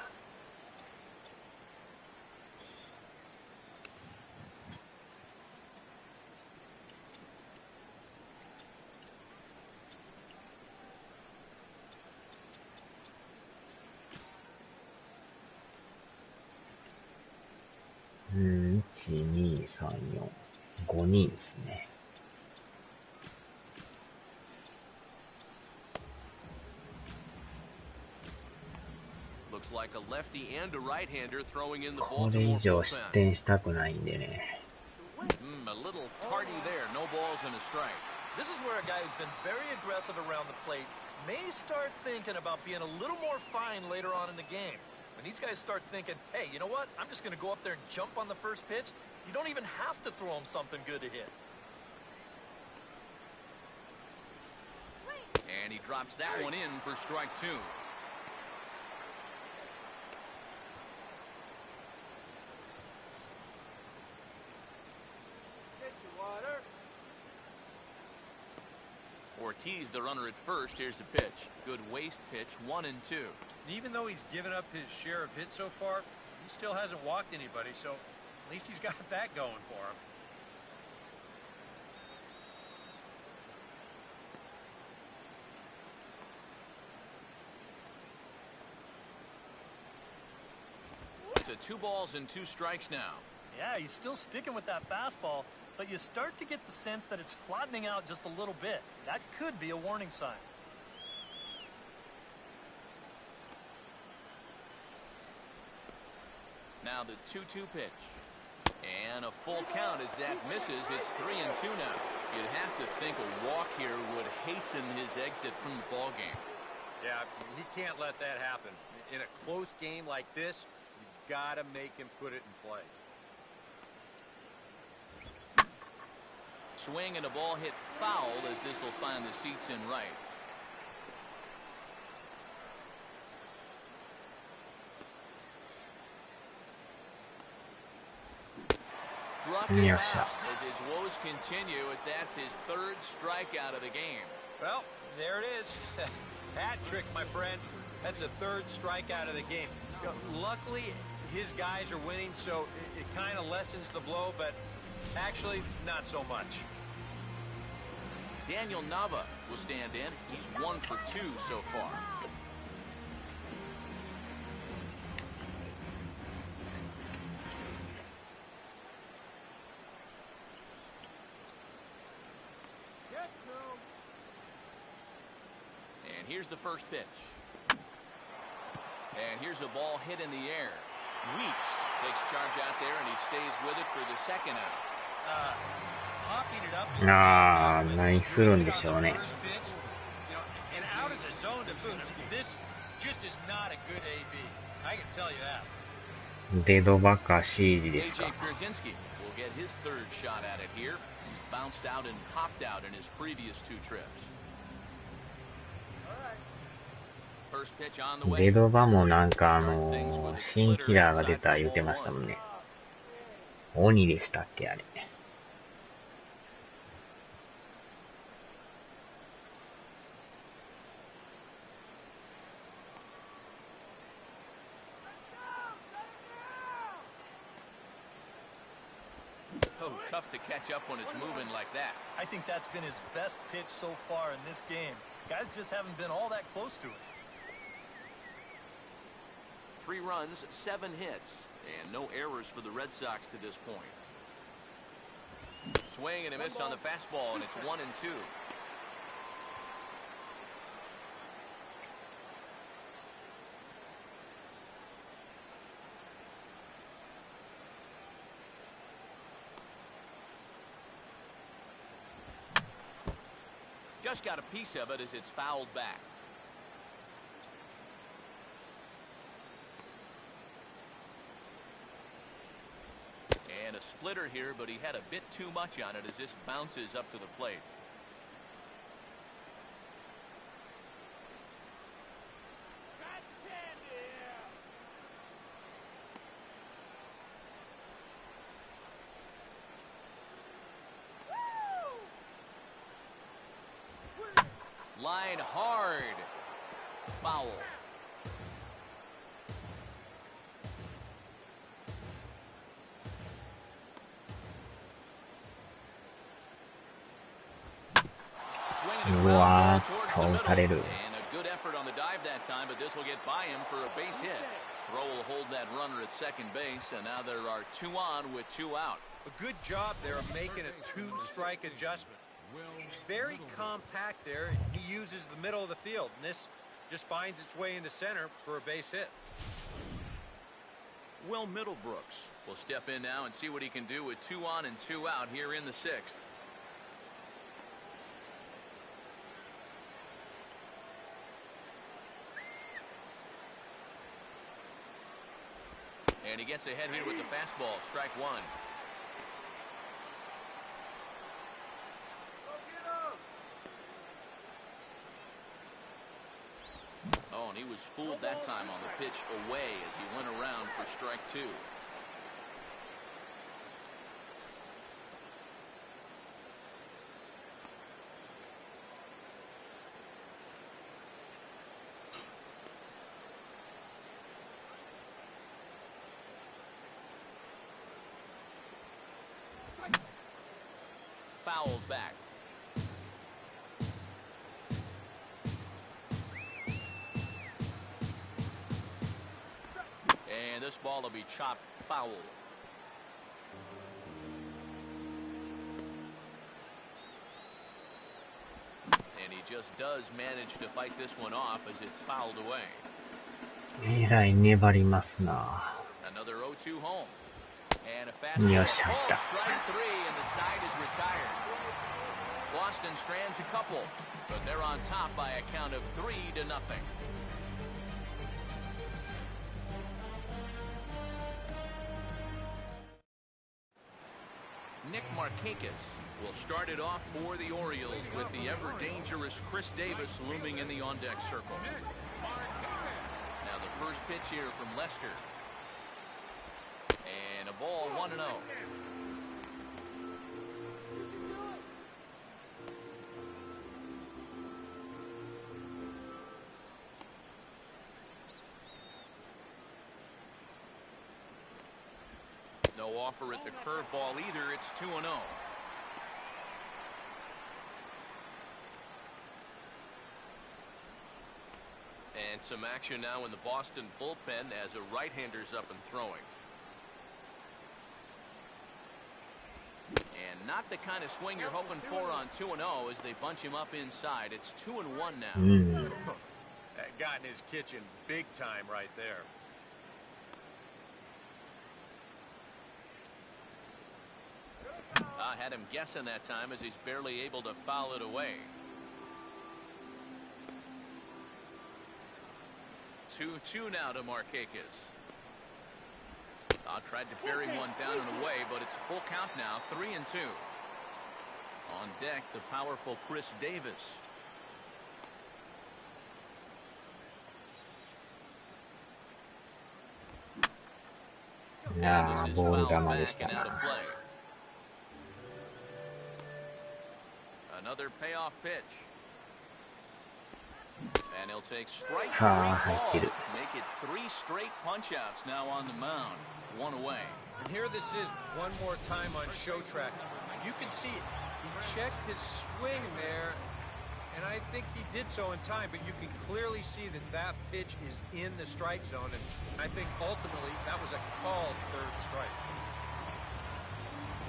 1、2、3、4、5人ですね。これ以上失点したくないんでね。This is where a guy who's been very aggressive around the plate may start thinking about being a little more fine later on in the game. When these guys start thinking, hey, you know what? I'm just going to go up there and jump on the first pitch. You don't even have to throw him something good to hit. And he drops that one in for strike 2. Ortiz, the runner at first. Here's the pitch. Good waste pitch, 1 and 2. And even though he's given up his share of hits so far, he still hasn't walked anybody, so at least he's got that going for him. To 2 balls and 2 strikes now. Yeah, he's still sticking with that fastball, but you start to get the sense that it's flattening out just a little bit. That could be a warning sign. Now the 2-2 pitch. And a full count as that misses. It's 3-2 now. You'd have to think a walk here would hasten his exit from the ball game. Yeah, he can't let that happen. In a close game like this, you've got to make him put it in play. Swing and a ball hit foul as this will find the seats in right. Struck him out as his woes continue as that's his third strikeout of the game. Well, there it is. Hat trick, my friend. That's a third strikeout of the game. You know, luckily, his guys are winning, so it kind of lessens the blow, but actually, not so much. Daniel Nava will stand in. He's 1 for 2 so far. And here's the first pitch. And here's a ball hit in the air. Weeks takes charge out there, and he stays with it for the second out. Popping it up. 何するんでしょうね。 And out of the zone to boot. This just is not a good AB. I can tell you that. デドバかシージですか。 AJ Pierzynski will get his third shot at it here. He's bounced out and popped out in his previous 2 trips. First pitch on the way. デドバもなんか新キラーが出た言ってましたもんね。鬼でしたっけあれ。Oh, tough to catch up when it's moving like that. I think that's been his best pitch so far in this game. Guys just haven't been all that close to it. 3 runs, 7 hits, and no errors for the Red Sox to this point. Swing and a miss on the fastball, and it's 1-2. Just got a piece of it as it's fouled back. And a splitter here, but he had a bit too much on it as this bounces up to the plate. Line hard. Foul.うわー、打たれる。 And a good effort on the dive that time, but this will get by him for a base hit. Throw will hold that runner at second base, and now there are 2 on with 2 out. A good job there of making a 2-strike adjustment. Very compact there. He uses the middle of the field, and this just finds its way into center for a base hit. Will Middlebrooks will step in now and see what he can do with 2 on and 2 out here in the 6th. And he gets ahead here with the fastball, strike 1. Oh, and he was fooled that time on the pitch away as he went around for strike 2. Fouled back. And this ball will be chopped foul. And he just does manage to fight this one off as it's fouled away. えらい粘りますな。 Another 0-2 home. And a fastball called strike 3, and the side is retired. Boston strands a couple, but they're on top by a count of 3-0. Nick Markakis will start it off for the Orioles with the ever-dangerous Chris Davis looming in the on-deck circle. Now the first pitch here from Lester. And a ball 1-0. No offer at the curveball either. It's 2-0. And some action now in the Boston bullpen as a right-hander's up and throwing. And not the kind of swing you're hoping for on 2-0 as they bunch him up inside. It's 2-1 now. That got in his kitchen big time right there. I had him guessing that time as he's barely able to foul it away. 2-2 now to Markakis. Tried to bury one down and away, but it's full count now, 3-2. On deck, the powerful Chris Davis. Yeah, ball damageでしたな。 Another payoff pitch. And he'll take strike さあ 3 入ってる。 Make it 3 straight punch-outs now on the mound. 1 away. And here this is one more time on show track. You can see it. He checked his swing there, and I think he did so in time, but you can clearly see that that pitch is in the strike zone, and I think ultimately that was a called third strike.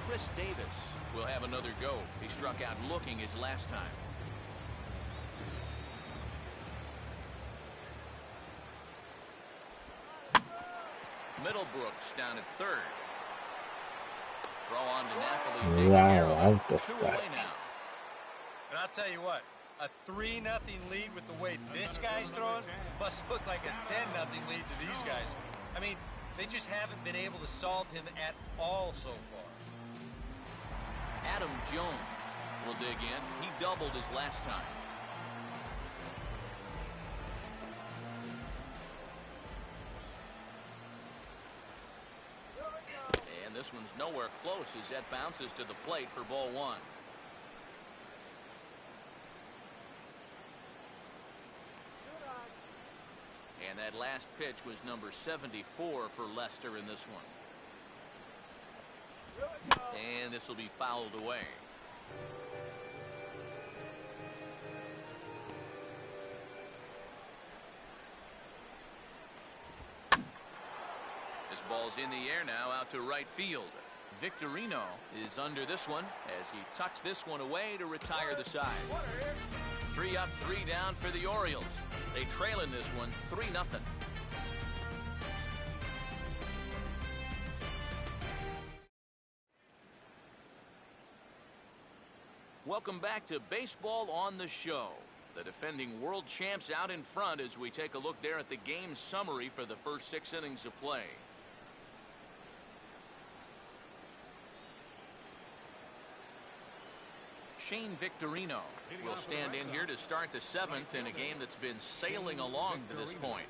Chris Davis will have another go. He struck out looking his last time. Middlebrooks down at third. Throw on to Napoli. Takes care of it. 2 away now. And I'll tell you what, a 3-0 lead with the way this guy's throwing must look like a 10-0 lead to these guys. I mean, they just haven't been able to solve him at all so far. Adam Jones will dig in. He doubled his last time. And this one's nowhere close as that bounces to the plate for ball 1. And that last pitch was number 74 for Lester in this one. And this will be fouled away. This ball's in the air now out to right field. Victorino is under this one as he tucks this one away to retire the side. 3 up, 3 down for the Orioles. They trail in this one 3-0. Welcome back to Baseball on the Show. The defending world champs out in front as we take a look there at the game summary for the first 6 innings of play. Shane Victorino will stand in here to start the 7th in a game that's been sailing along to this point.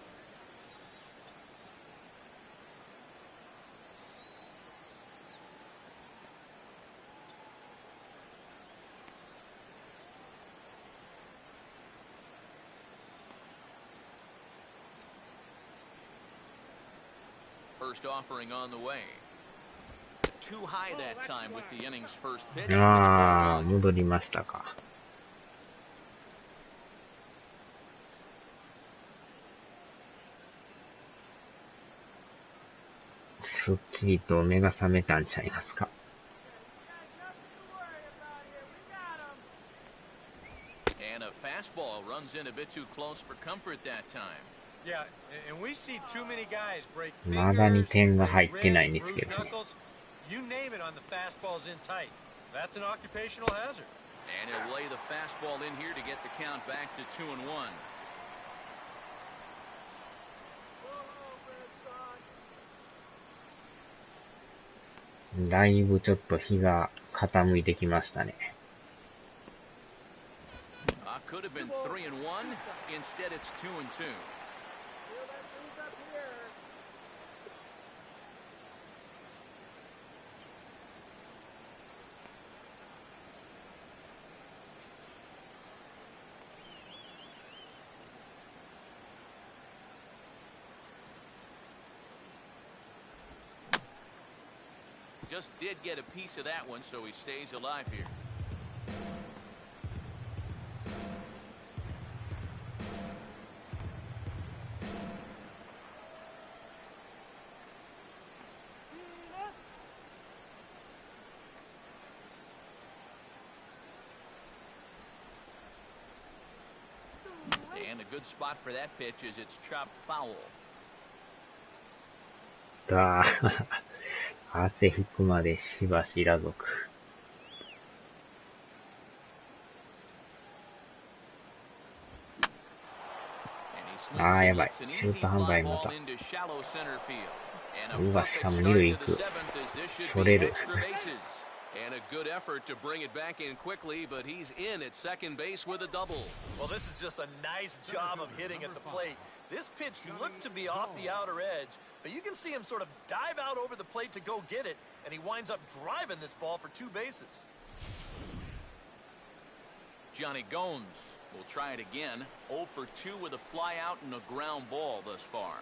First offering on the way. Too high that time with the inning's first pitch. ああ、戻りましたか。すっきりと目が覚めたんちゃいますか。And a fastball runs in a bit too close for comfort that time. まだに点が入ってないんですけどね。You name it on the fastballs in tight. That's an occupational hazard. And he'll lay the fastball in here to get the count back to 2-1. だいぶちょっと日が傾いてきましたね。Could have been 3-1. Instead, it's 2-2. Just did get a piece of that one, so he stays alive here. And a good spot for that pitch is it's chopped foul. 汗引くまでしばしら族。やばい。中途半端にまた。うわ、しかも二塁行く。それる。And a good effort to bring it back in quickly, but he's in at second base with a double. Well, this is just a nice job of hitting at the plate. This pitch looked to be off the outer edge, but you can see him sort of dive out over the plate to go get it, and he winds up driving this ball for 2 bases. Johnny Gomes will try it again. 0 for 2 with a fly out and a ground ball thus far.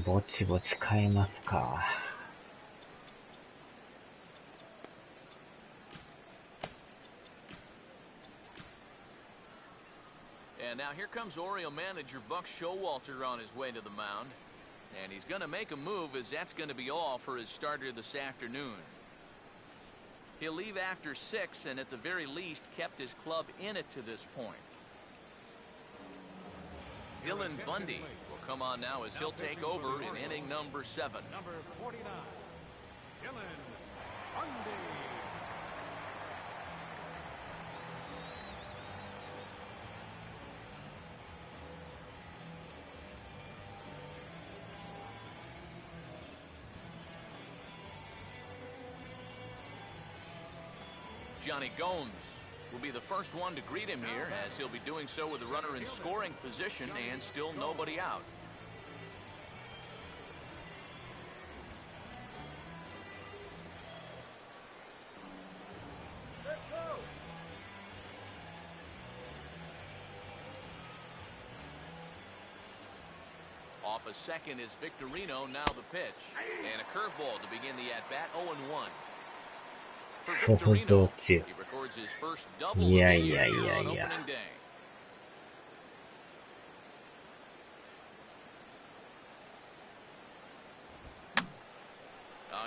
ぼちぼち変えますか。And now here comes Oriole manager Buck Showalter on his way to the mound. And he's going to make a move, as that's going to be all for his starter this afternoon. He'll leave after 6 and at the very least kept his club in it to this point. Dylan Bundy will come on now as he'll take over in inning number 7. Number 49, Dylan Bundy. Johnny Gomes will be the first one to greet him here, as he'll be doing so with a runner in scoring position and still nobody out. Off a second is Victorino, now the pitch. And a curveball to begin the at-bat, 0-1. For Victorino, he records his first double of the year here on opening day.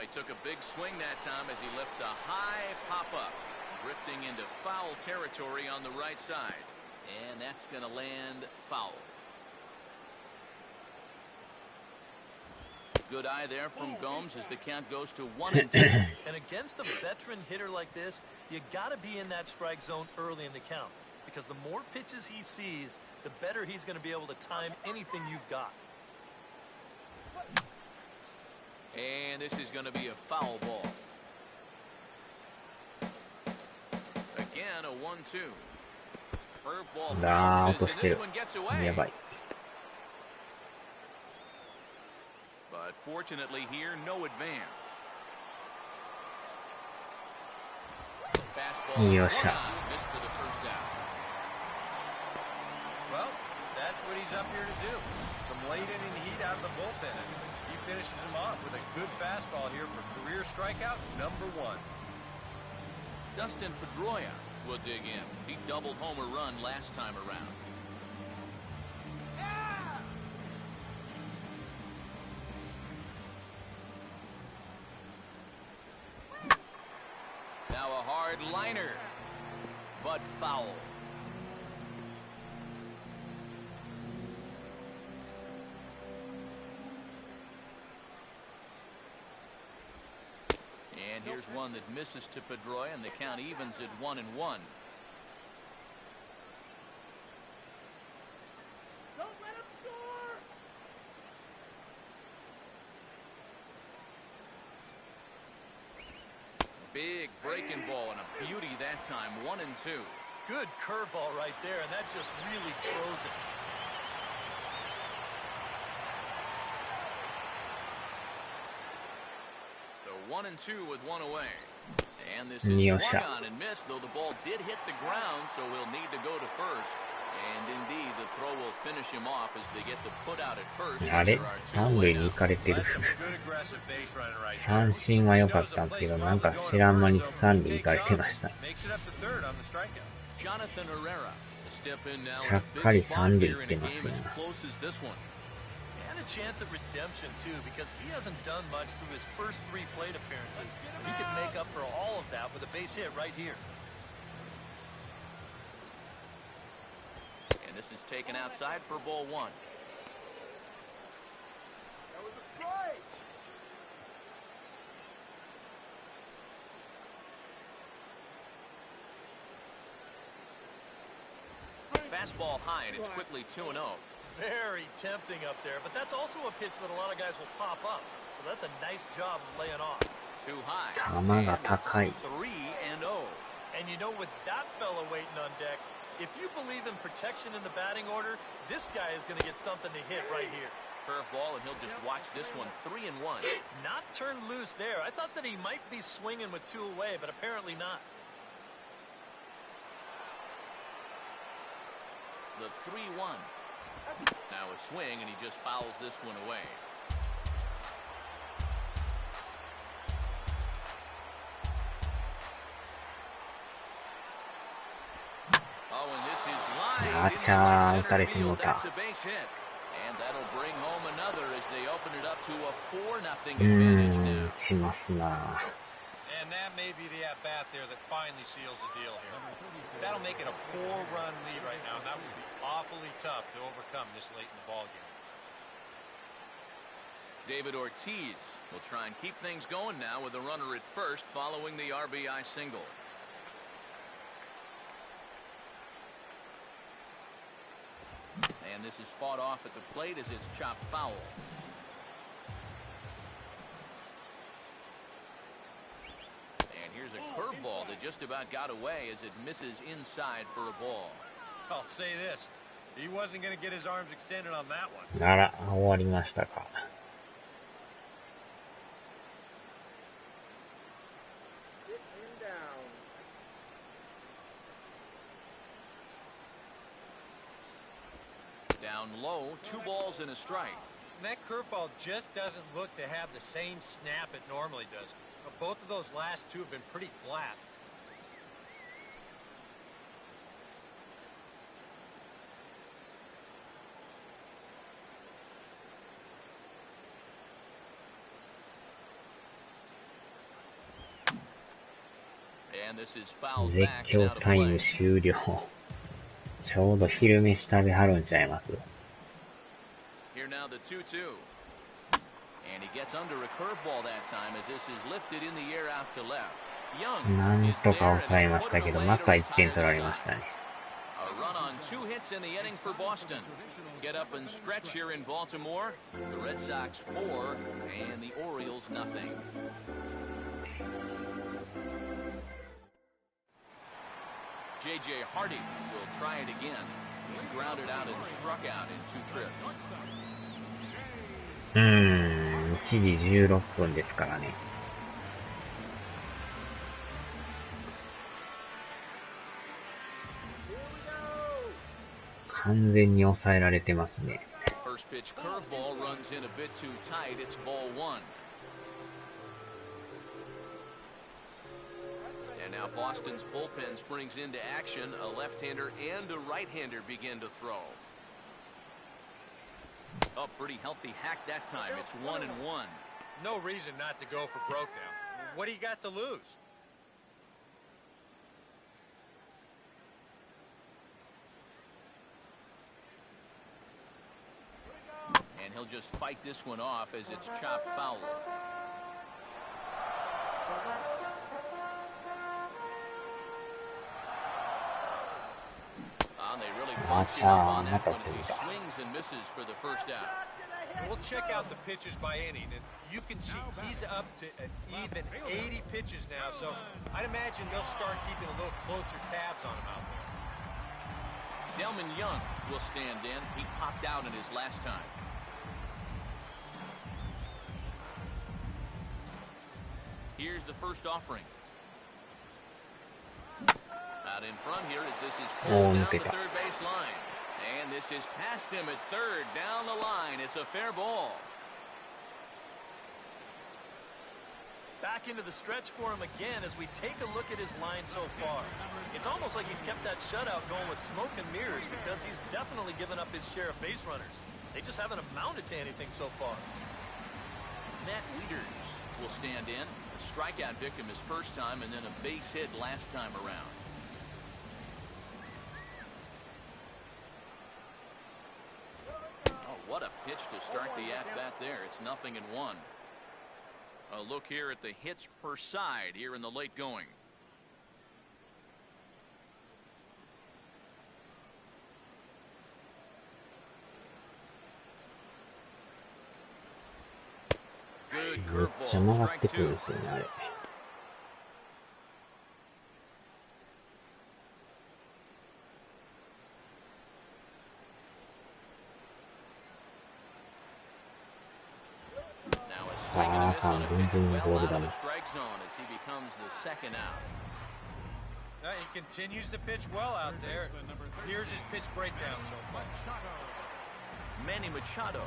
He took a big swing that time as he lifts a high pop-up, drifting into foul territory on the right side. And that's going to land foul. Good eye there from Gomes as the count goes to 1-2. And against a veteran hitter like this, you got to be in that strike zone early in the count, because the more pitches he sees, the better he's going to be able to time anything you've got. And this is going to be a foul ball. Again, a 1-2. Curveball bounces, and this one gets away. But fortunately here, no advance. Fastball missed for the first down. Well, that's what he's up here to do. Some late inning heat out of the bullpen. He finishes him off with a good fastball here for career strikeout number 1. Dustin Pedroia will dig in. He doubled homer run last time around. hard liner, but foul. And here's one that misses to Pedroia, and the count evens at 1-1. Don't let him score! Big breaking ball and a beauty that time. 1-2. Good curveball right there, and that just really froze it. The 1-2 with one away. And this is swung on and missed, though the ball did hit the ground, so we'll need to go to first. And indeed, the throw will finish him off as they get the put out at first. あれ三塁に行かれてる。三振は良かったんですけど、なんか知らん間に三塁行かれてました。ちゃっかり三塁行ってますね。And a chance at redemption too, because he hasn't done much through his first 3 plate appearances. He could make up for all of that with a base hit right here. And this is taken outside for ball 1. That was a strike! Fastball high, and it's quickly 2-0. Very tempting up there, but that's also a pitch that a lot of guys will pop up. So that's a nice job of laying off. Too high. 球が高い。 3-0. And you know, with that fella waiting on deck, if you believe in protection in the batting order, this guy is going to get something to hit right here. Curveball, and he'll just watch this one. 3-1. Not turned loose there. I thought that he might be swinging with 2 away, but apparently not. The 3-1. Now a swing, and he just fouls this one away. Oh, and this is line into the field. That's a base hit. And that'll bring home another as they open it up to a 4-0 advantage now. And that may be the at-bat there that finally seals the deal here. That'll make it a 4-run lead right now, and that would be awfully tough to overcome this late in the ballgame. David Ortiz will try and keep things going now with a runner at first following the RBI single. And this is fought off at the plate as it's chopped foul. Here's a curveball that just about got away as it misses inside for a ball. I'll say this. He wasn't going to get his arms extended on that one. あら、終わりましたか。Down low, 2 balls and a strike. And that curveball just doesn't look to have the same snap it normally does. But both of those last 2 have been pretty flat. And this is fouled 絶 back 叫 and out of タイム play. 終了。ちょうど昼飯食べはるんちゃいます。 Here now the 2-2. And he gets under a curveball that time as this is lifted in the air out to left. Young なん is と there か and 抑えま he し put た it けど、 away ま to た retire 1点 the 取られ side. ましたね。A run on 2 hits in the inning for Boston. Get up and stretch here in Baltimore. The Red Sox 4 and the Orioles nothing. J.J. Hardy will try it again. He's grounded out and struck out in 2 trips. 1時16分ですからね。完全に抑えられてますね。First pitch curveball runs in a bit too tight. It's ball 1. And now Boston's bullpen springs into action. A left-hander and a right-hander begin to throw. Oh, pretty healthy hack that time. It's 1-1. No reason not to go for broke now. What do you got to lose? he'll just fight this one off as it's chopped foul. They really bunch it up on that one as he swings and misses for the first out. We'll check out the pitches by inning, and you can see he's up to an even 80 pitches now, so I'd imagine they'll start keeping a little closer tabs on him out there. Delman Young will stand in. He popped out in his last time. Here's the first offering. Out in front here as this is pulled down the third base line. And this is past him at third, down the line. It's a fair ball. Back into the stretch for him again as we take a look at his line so far. It's almost like he's kept that shutout going with smoke and mirrors because he's definitely given up his share of base runners. They just haven't amounted to anything so far. Matt Wieters will stand in. A strikeout victim his first time and then a base hit last time around. What a pitch to start the at-bat there. It's 0-1. A look here at the hits per side here in the late going. Good curveball. Strike two. Strike zone as he becomes the second out. He continues to pitch well out there. Here's his pitch breakdown so far. Manny Machado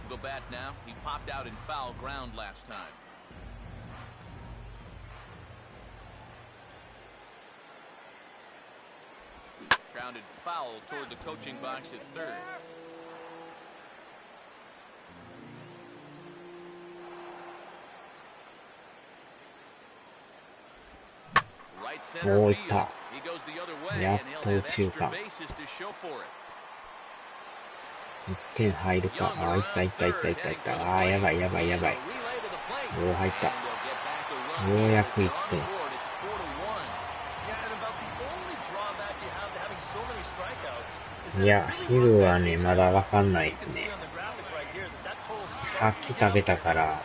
will bat now. He popped out in foul ground last time. Grounded foul toward the coaching box at third. Right center field. He goes the other way, and he'll have extra bases to show for it. 1点入るか。あ、いったいったいったいったいった。あー、やばいやばいやばい。おー、入った。ようやく1点。いや、昼はね、まだわかんないですね。さっき食べたから、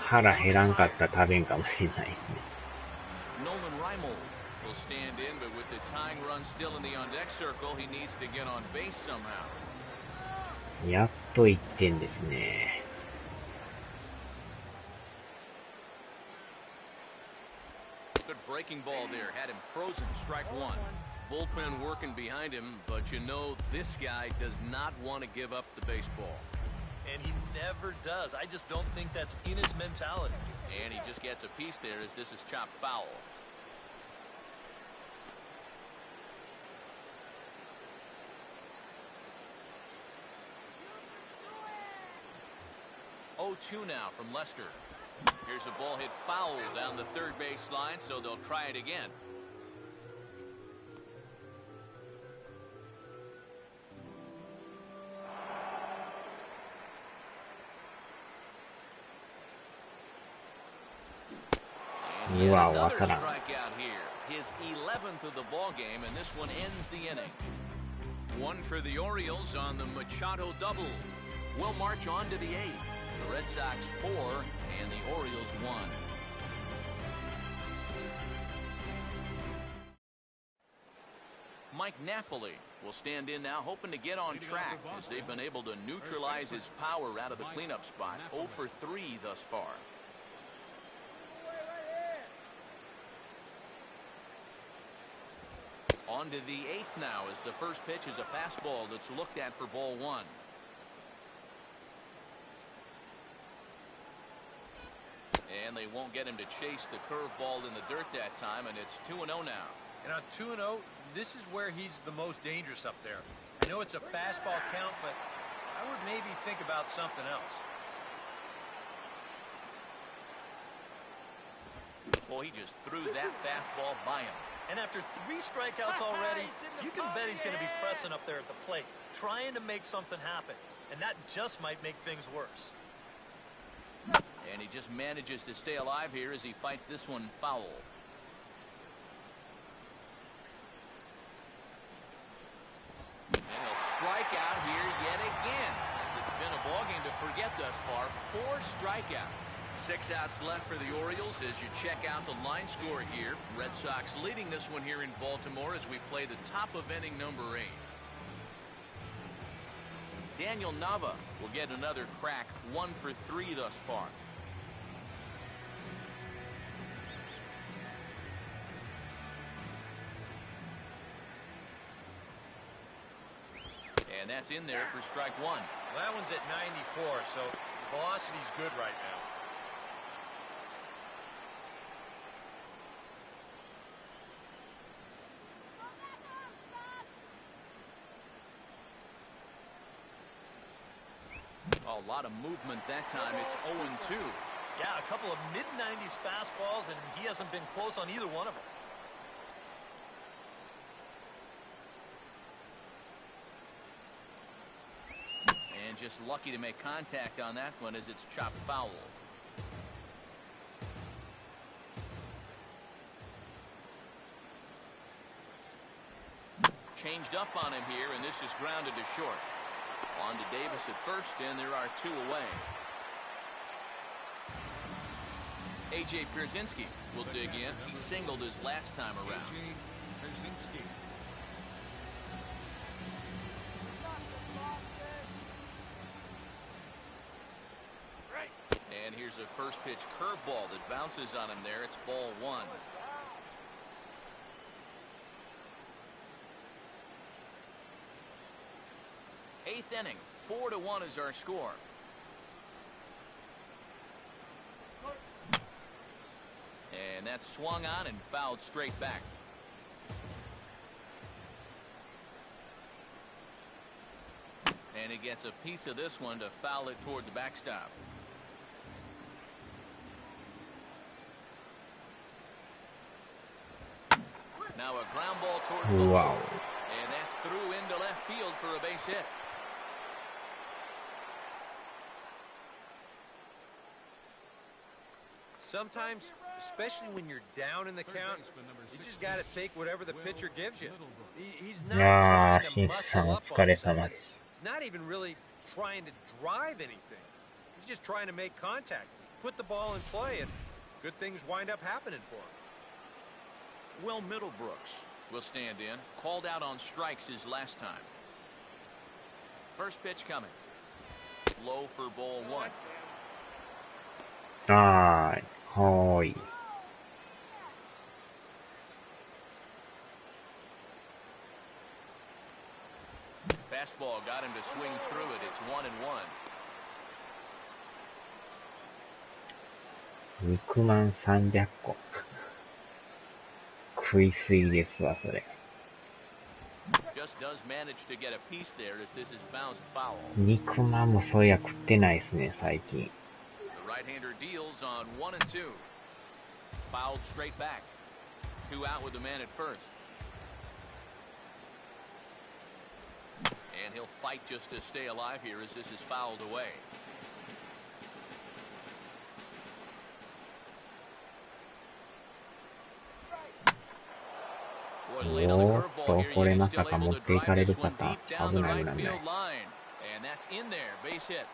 腹減らんかったら食べんかもしれないですね。will stand in, but with the tying run still in the on-deck circle, he needs to get on base somehow. やっと1点ですね。Good breaking ball there, had him frozen, strike one. Bullpen working behind him, but you know this guy does not want to give up the baseball. And he never does. I just don't think that's in his mentality. And he just gets a piece there as this is chopped foul. 0-2 now from Lester. Here's a ball hit foul down the third base line, so they'll try it again. And another strikeout here. His 11th of the ball game, and this one ends the inning. One for the Orioles on the Machado double. We'll march on to the 8th. The Red Sox 4 and the Orioles 1. Mike Napoli will stand in now, hoping to get on track as they've been able to neutralize his power out of the cleanup spot. 0 for 3 thus far. On to the 8th now as the first pitch is a fastball that's looked at for ball one. And they won't get him to chase the curveball in the dirt that time, and it's 2-0 now. And on 2-0, this is where he's the most dangerous up there. I know it's a fastball count, but I would maybe think about something else. Well, he just threw that fastball by him. And after 3 strikeouts already, you can bet he's going to be pressing up there at the plate, trying to make something happen. and that just might make things worse. And he just manages to stay alive here as he fights this one foul. And he'll strike out here yet again, as it's been a ballgame to forget thus far. 4 strikeouts. 6 outs left for the Orioles as you check out the line score here. Red Sox leading this one here in Baltimore as we play the top of inning number 8. Daniel Nava will get another crack, 1 for 3 thus far. And that's in there for strike 1. That one's at 94, so velocity's good right now. A lot of movement that time. It's 0-2. Yeah, a couple of mid-90s fastballs, and he hasn't been close on either one of them. And just lucky to make contact on that one as it's chopped foul. Changed up on him here, and this is grounded to short. On to Davis at first, and there are 2 away. A.J. Pierzynski will dig in. He singled his last time around. A.J. Pierzynski. And here's a first pitch curveball that bounces on him there. It's ball 1. Eighth inning, 4-1 is our score. And that's swung on and fouled straight back. And he gets a piece of this one to foul it toward the backstop. Now a ground ball towards the Wow. hole. And that's through into left field for a base hit. Sometimes, especially when you're down in the count, you just got to take whatever the pitcher gives you. He's not trying to muscle up on something. He's not even really trying to drive anything. He's just trying to make contact, put the ball in play, and good things wind up happening for him. Will Middlebrooks will stand in. Called out on strikes his last time. First pitch coming. Low for ball 1. はい。はーい。Fastball got him to swing through it. It's 1-1. 肉まん300個。食いすぎですわ、それ。Just does manage to get a piece there as this is bounced foul. 肉まんもそういや食ってないですね、最近。The right-hander deals on 1-2. Fouled straight back. 2 out with the man at first. And he'll fight just to stay alive here as this is fouled away. Boy, late on the curveball here, yet he's still able to drive this one deep down the right field line. And that's in there, base hit.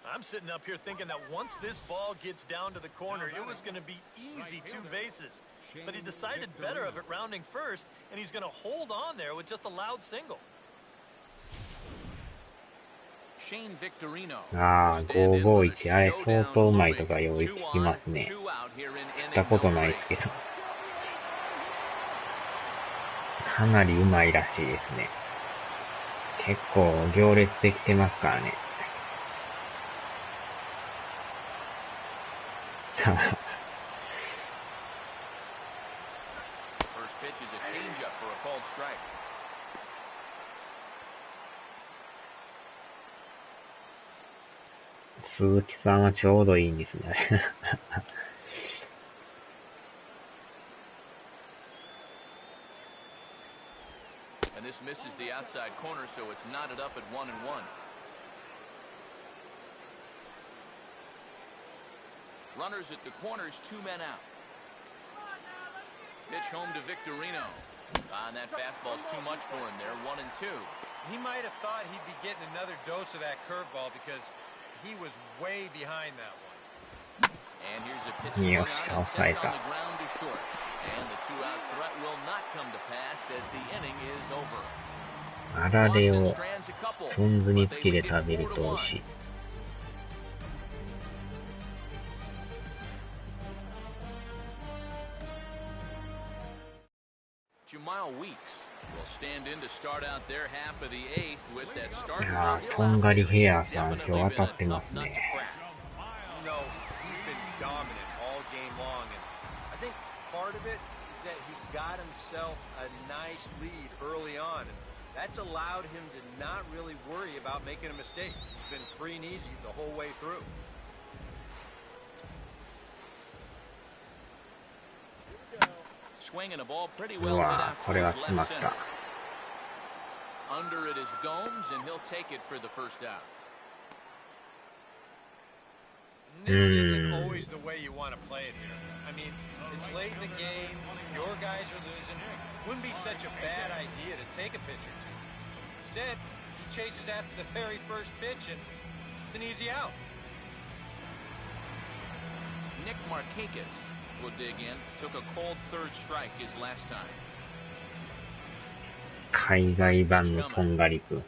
I'm sitting up here thinking that once this ball gets down to the corner, it was going to be easy 2 bases. But he decided better of it rounding first, and he's going to hold on there with just a loud single. Shane Victorino. ああ、551。あれ相当うまいとかよく聞きますね。聞いたことないですけど。かなりうまいらしいですね。結構行列できてますからね。First pitch is a changeup for a called strike. 鈴木さんはちょうどいいんですね。And this misses the outside corner, so it's knotted up at 1-1. Runners at the corners, 2 men out. Pitch home to Victorino. And that fastball's too much for him there, 1-2. He might have thought he'd be getting another dose of that curveball because he was way behind that one. And here's a pitch swung on and sent on the ground to short. And the 2-out threat will not come to pass as the inning is over. あられをポン酢につけて食べると美味しい。いやー、とんがりヘアさん今日当たってますね。Part of it is that he got himself a nice lead early on, and that's allowed him to not really worry about making a mistake. He's been free and easy the whole way through. Swinging a ball pretty well hit out towards left center. Under it is Gomes, and he'll take it for the first out. This isn't always the way you want to play it here. I mean, it's late in the game, your guys are losing. Wouldn't be such a bad idea to take a pitch or two. Instead, he chases after the very first pitch, and it's an easy out. Nick Markakis will dig in. Took a cold third strike his last time. 海外版のとんがりくん。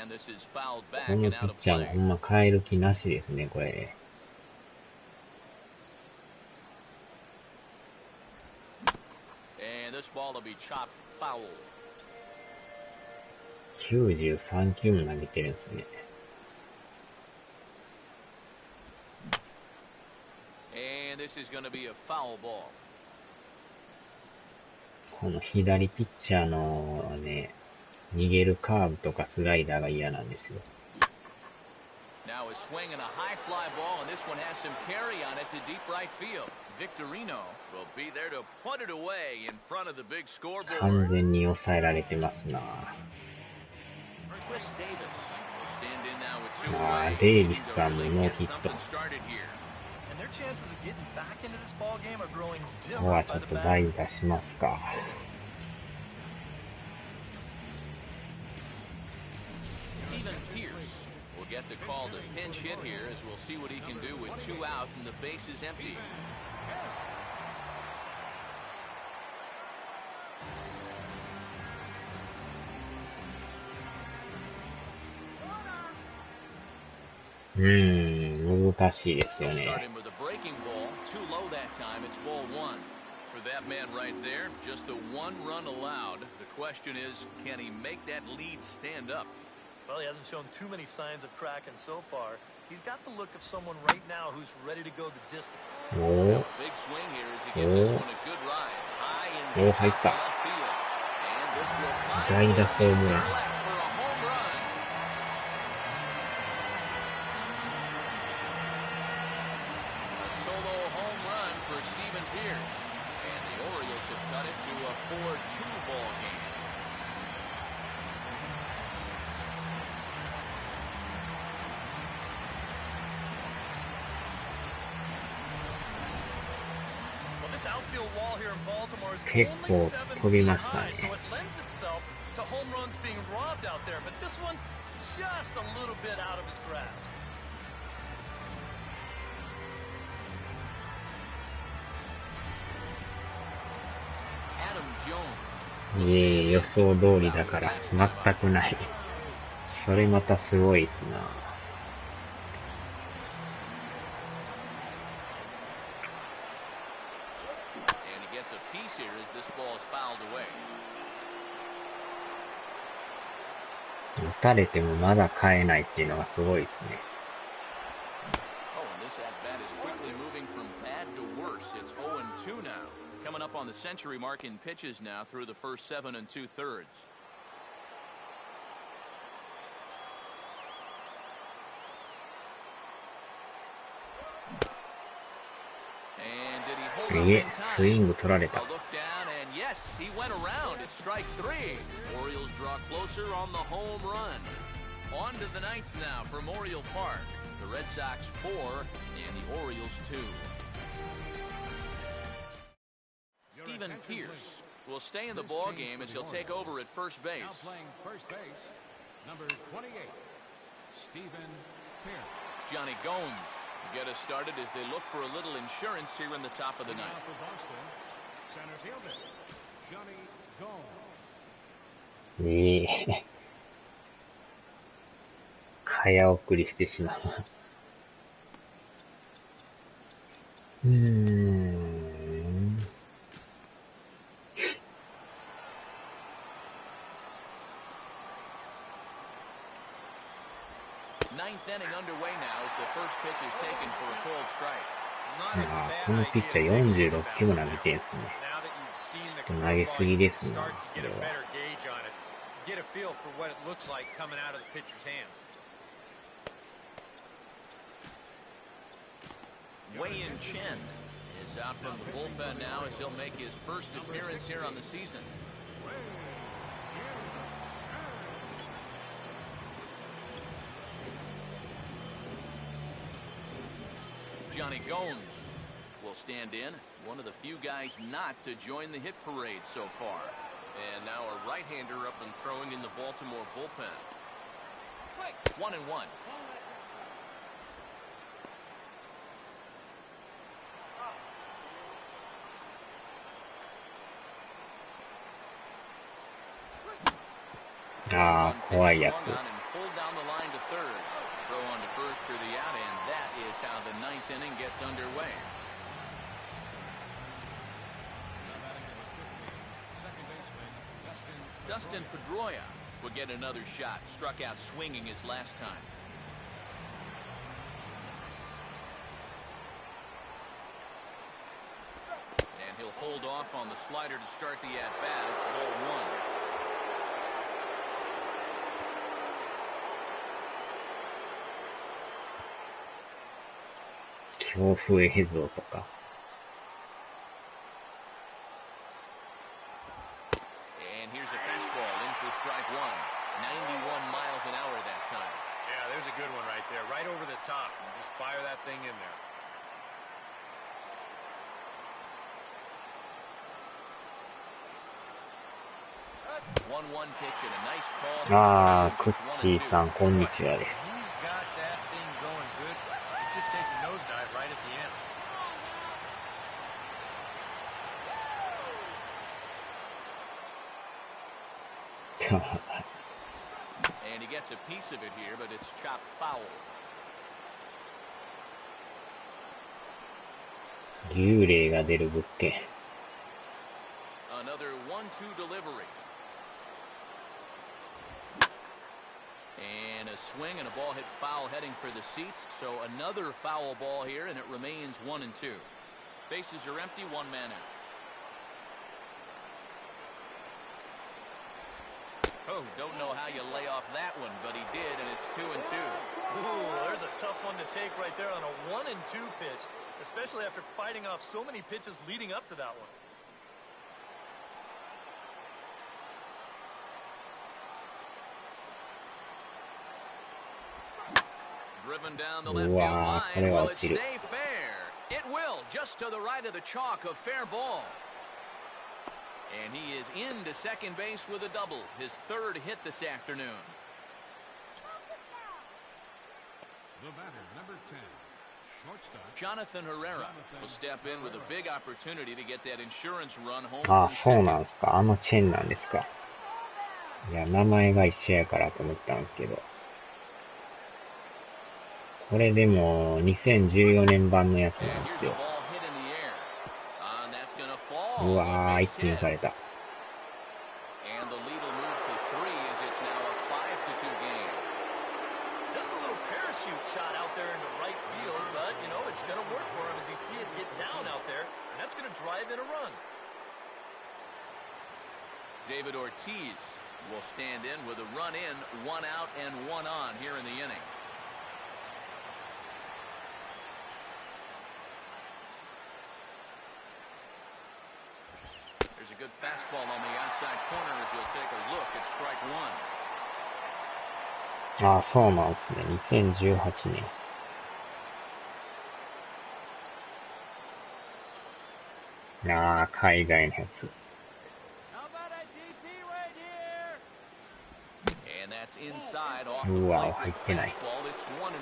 このピッチャーもほんま変える気なしですね、これ。93球も投げてるんですね。この左ピッチャーのね、逃げるカーブとかスライダーが嫌なんですよ。Now a swing and a high fly ball, and this one has some carry on it to deep right field. Victorino will be there to put it away in front of the big scoreboard. 完全に抑えられてますな。デイビスさんのノーヒット。ここはちょっと代打しますか。Get the call to pinch hit here as we'll see what he can do with 2 out and the base is empty.難しいですよね。Starting with a breaking ball, too low that time. It's ball 1. For that man right there, just the 1 run allowed. The question is, can he make that lead stand up? Well, he hasn't shown too many signs of cracking so far. He's got the look of someone right now who's ready to go the distance. Big swing here as he gives this one a good ride. High in the left field. And this will find the center left for a home run. A solo home run for Stephen Pierce. And the Orioles have cut it to a 4-2 ball game. Outfield wall here in Baltimore is 結構飛びましたね。 so it lends itself to home runs being robbed out there, but this one just a little bit out of his grasp. Adam Jones. 予想通りだから全くない。それまたすごいですな。打たれてもまだ変えないっていうのがすごいですね。Coming up on the century mark in pitches now through the first 7 2/3. And did he hold up in time? スイング取られた。 A look down and yes, strike three. Orioles draw closer on the home run. On to the ninth now for Memorial Park. The Red Sox 4 and the Orioles 2. Stephen Pierce will stay in the ball game as he'll take over at first base. Now playing first base, number 28, Stephen Pierce. Johnny Gomes get us started as they look for a little insurance here in the top of the ninth. For Boston, center fielder, Johnny Gomes. 早送りしてしまう。Ninth inning underway now as the first pitch is taken for a cold strike. このピッチャー46球も投げてんすね。ちょっと投げすぎですね。これは。Get a feel for what it looks like coming out of the pitcher's hand. Wei-Yin Chen is out from the bullpen now as he'll make his first appearance here on the season. Johnny Gomes will stand in, one of the few guys not to join the hit parade so far. And now a right-hander up and throwing in the Baltimore bullpen. 1-1. Quiet. Pulled down the line to third. Throw on to first for the out, and that is how the ninth inning gets underway. Dustin Pedroia will get another shot. Struck out swinging his last time. And he'll hold off on the slider to start the at-bat. It's ball one. And here's a fastball in for strike one. 91 miles an hour that time. Yeah, there's a good one right there. Right over the top. Just fire that thing in there. 1-1 pitch and a nice call. クッチーさん、こんにちはです。He's got that thing going good. It just takes a nosedive right at the end. And he gets a piece of it here, but it's chopped foul. 幽霊が出る物件。Another 1-2 delivery. And a swing and a ball hit foul heading for the seats. So another foul ball here, and it remains 1-2. Bases are empty, one man out. Oh, don't know how you lay off that one, but he did, and it's 2-2. Ooh, there's a tough one to take right there on a 1-2 pitch, especially after fighting off so many pitches leading up to that one. Driven down the left field line. Will it stay fair? It will, just to the right of the chalk, a fair ball. And he is into second base with a double, his third hit this afternoon. The batter, number 10, shortstop. Jonathan Herrera will step in with a big opportunity to get that insurance run home. そうなんですか。チェンなんですか。いや、名前が一緒やからと思ってたんですけど。これでも2014年版のやつなんですよ。うわー、一気にされた。And the lead will move to 3 as it's now a 5-2 game. Just a little parachute shot out there into right field, but you know it's going to work for him as you see it get down out there, and that's going to drive in a run. David Ortiz will stand in with a run in, 1 out and 1 on here in the inning. a good fastball on the outside corner as you'll take a look at strike one. ああ、そうなんですね。2018年。ああ、海外のやつ。How about a DP right here? And that's inside off う the わ、 plate 入っ with てない。 fastball. It's 1-1.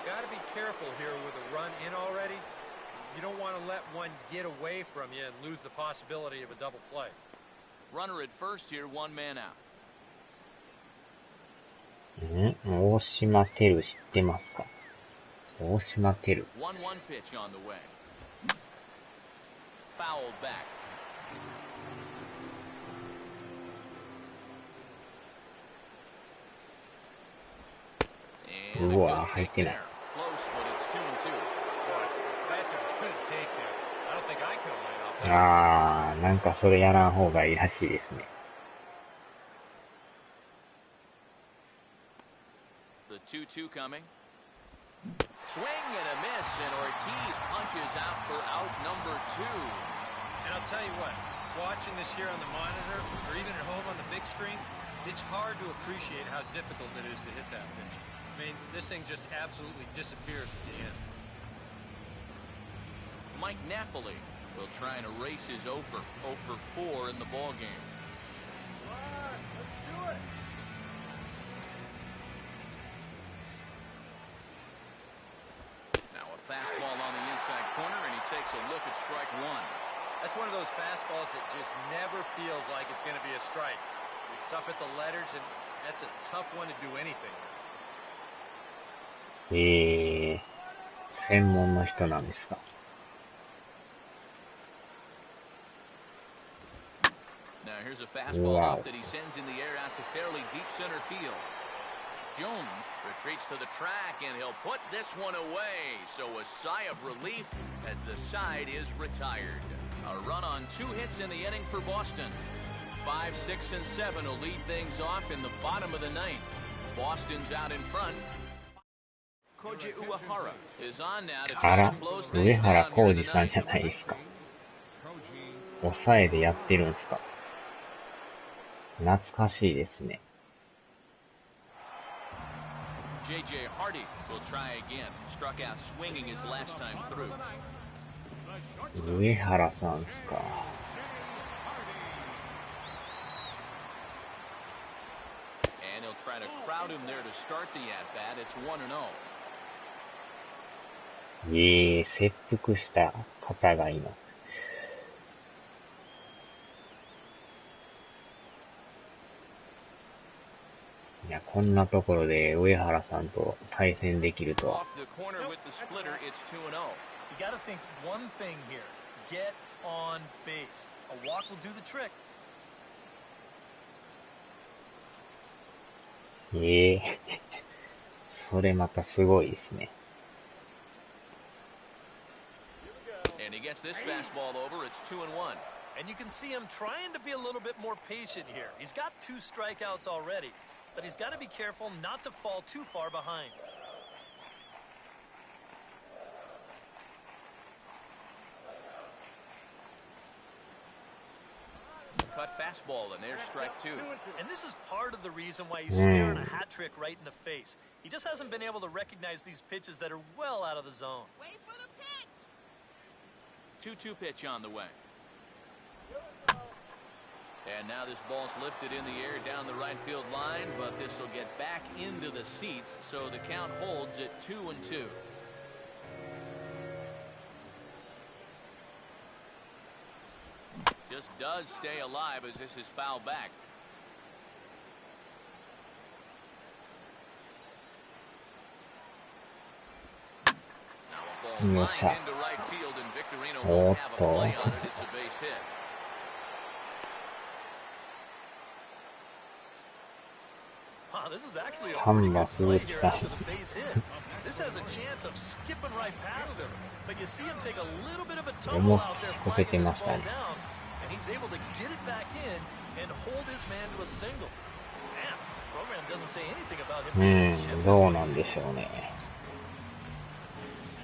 Got to be careful here with a run in already. You don't want to let one get away from you and lose the possibility of a double play. Runner at first here, one man out. 大島てる知ってますか？大島てる。 1-1 pitch on the way. Fouled back. うわ、入ってない。Close, but it's 2-2. Boy, that's a good take there. I don't think I could have laid off that. ああ、なんかそれやらん方がいいらしいですね。The 2-2 coming. Swing and a miss, and Ortiz punches out for out number 2. And I'll tell you what, watching this here on the monitor, or even at home on the big screen, it's hard to appreciate how difficult it is to hit that pitch. I mean, this thing just absolutely disappears at the end. Mike Napoli will try and erase his 0 for 4 in the ballgame. Come on, let's do it. Now a fastball on the inside corner, and he takes a look at strike one. That's one of those fastballs that just never feels like it's going to be a strike. It's up at the letters, and that's a tough one to do anything with. 専門の人なんですか。Now here's a fastball up that he sends in the air out to fairly deep center field. Jones retreats to the track, and he'll put this one away. So a sigh of relief as the side is retired. A run on 2 hits in the inning for Boston. 5, 6, and 7 will lead things off in the bottom of the 9th. Boston's out in front. Koji Uehara is on now to あ try ら to close、上 things 原 down 浩 here in 二 the さん 9th. じゃないですか。抑えでやってるんですか。懐かしいですね。J.J. Hardy will try again. Struck out swinging his last time through. 上原さんですか。And he'll try to crowd him there to start the at-bat. It's 1-0. 切腹した方がいます。いや、こんなところで上原さんと対戦できるとは。 Off the corner with the splitter, it's 2-0. You got to think one thing here. Get on base. A walk will do the trick. それまたすごいですね。And he gets this fastball over. It's 2-1. And you can see him trying to be a little bit more patient here. He's got 2 strikeouts already, but he's got to be careful not to fall too far behind. Cut fastball, and there's strike 2. And this is part of the reason why he's staring a hat trick right in the face. He just hasn't been able to recognize these pitches that are well out of the zone. Wait for the pitch. 2-2 pitch on the way. And now this ball's lifted in the air down the right field line, but this will get back into the seats, so the count holds at 2-2. Just does stay alive as this is fouled back. Now a ball lined into right field, and Victorino won't have a play on it. It's a base hit. Wow, this is actually a pretty good play here after the base hit. This has a chance of skipping right past him, but you see him take a little bit of a tumble out there flagging this ball down, and he's able to get it back in and hold his man to a single. Man, the program doesn't say anything about him being shipped. どうなんでしょうね。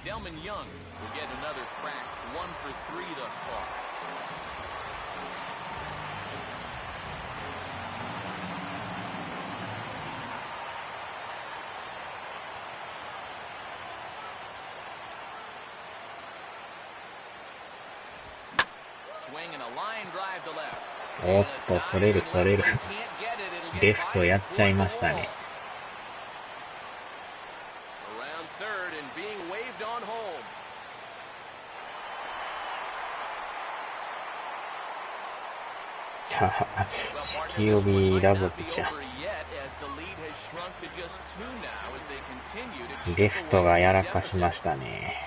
Delman Young will get another crack, 1 for 3 thus far. おっと、それる。レフトやっちゃいましたね。清美ラボピちゃん。レフトがやらかしましたね。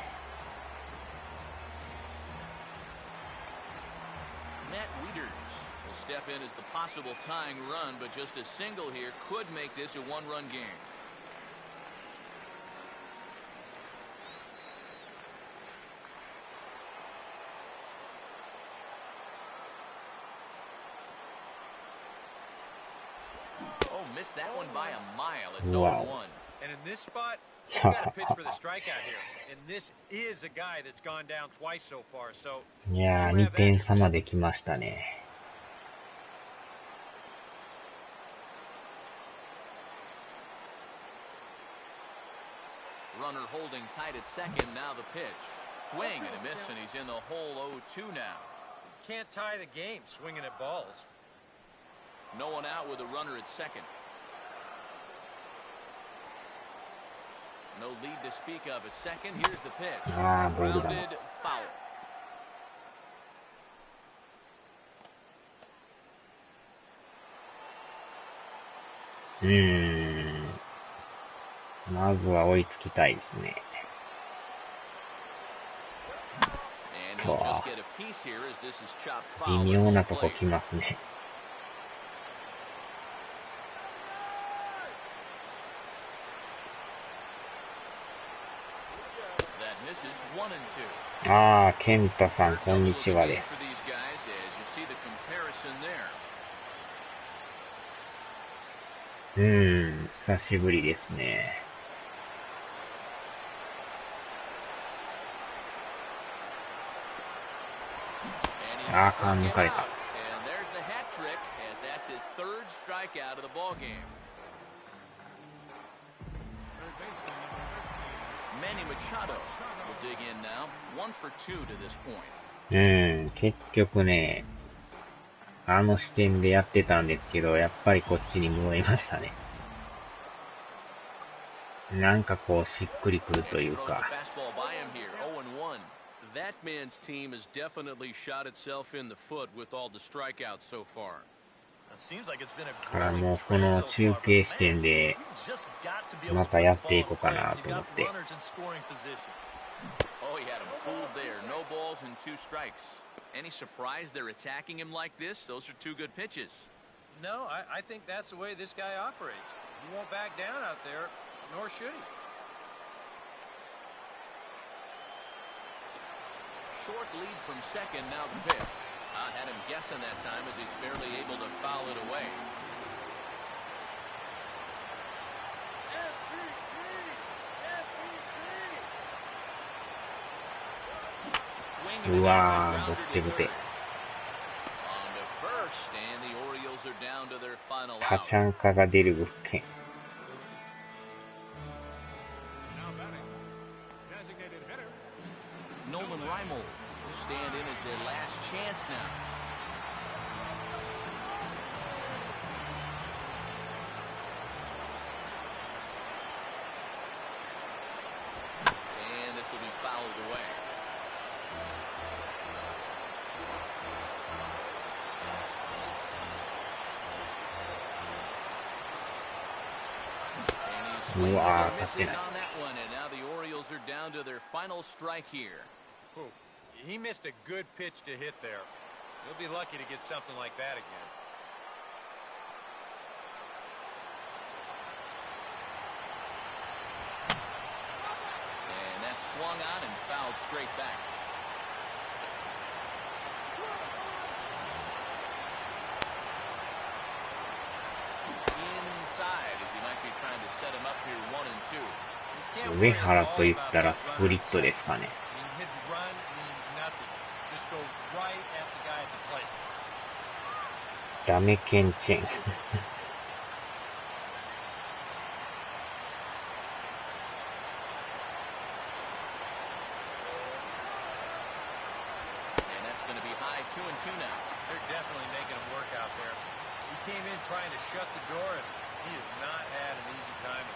Step in as the possible tying run, but just a single here could make this a one-run game. Oh, missed that one by a mile. It's 0-1. And in this spot, you got to pitch for the strikeout here. And this is a guy that's gone down twice so far. So いやー、2点差まで来ましたね。Runner holding tight at second. Now the pitch. Swing and a miss, and he's in the hole 0-2 now. Can't tie the game swinging at balls. No one out with a runner at second. No lead to speak of at second. Here's the pitch. Grounded foul. Hmm. まずは追いつきたいですね。微妙なとこ来ますね。ああ、健太さん、こんにちはです。久しぶりですね。あかん、抜かれた。結局ね、あの視点でやってたんですけど、やっぱりこっちに戻りましたね。なんかこうしっくりくるというか。That man's team has definitely shot itself in the foot with all the strikeouts so far. だからもうこの中継視点でまたやっていこうかなと思って。Oh, he had him fooled there. No balls and 2 strikes. Any surprise they're attacking him like this? Those are 2 good pitches. No, I think that's the way this guy operates. He won't back down out there, nor should he. Short lead from second, now the pitch. Had him guessing that time as he's barely able to foul it away. うわー、ボテボテ。タチャンカが出る物件。Stand in as their last chance now. And this will be fouled away. And he swings and misses on that one, and now the Orioles are down to their final strike here. He missed a good pitch to hit there. He'll be lucky to get something like that again. And that's swung on and fouled straight back. Inside as he might be trying to set him up here 1 and 2. 上原と言ったらスプリットですかね。ダメケンチェン。now. They're definitely making him work out there. He came in trying to shut the door, and he has not had an easy time.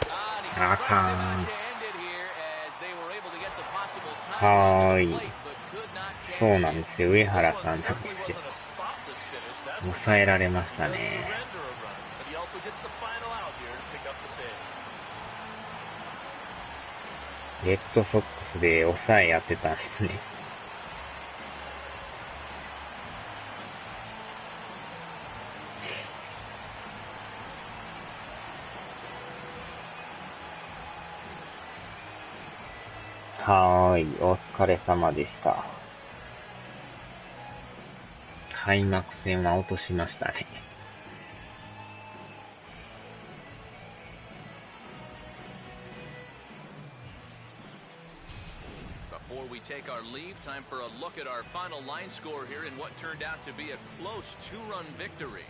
And he strikes him out to end it here as they were able to get the possible time Hi. on the plate, but could not そうな cash ん in. ですよ。上原さんなん This で one す certainly よ。 wasn't a spotless finish, that's for 抑え sure. られまし He た does ね。 surrender a run, but he also gets the final out here to pick up the save. レッドソックスで抑えやってたんですね。はーい、お疲れ様でした。開幕戦は落としましたね。Before we take our leave, time for a look at our final line score here in what turned out to be a close two-run victory.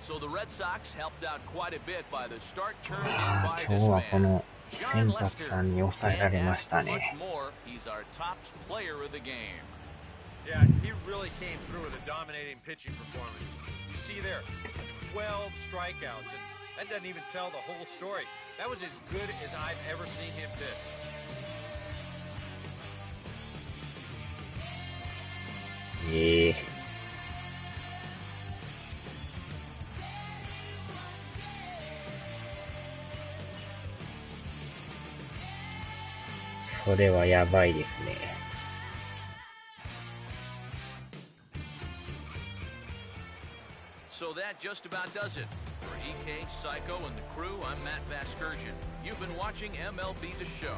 So the Red Sox helped out quite a bit by the start turned in あ by ー this 今日はこ man. の John 先 Lester 発さんに抑えら can't れま ask した for much ね。 more. He's our top player of the game. Yeah, he really came through with a dominating pitching performance. You see there, 12 strikeouts, and that doesn't even tell the whole story. That was as good as I've ever seen him pitch. ええ、それはやばいですね。So that just about does it. For EK, Psycho, and the crew, I'm Matt Vasgersian. You've been watching MLB The Show.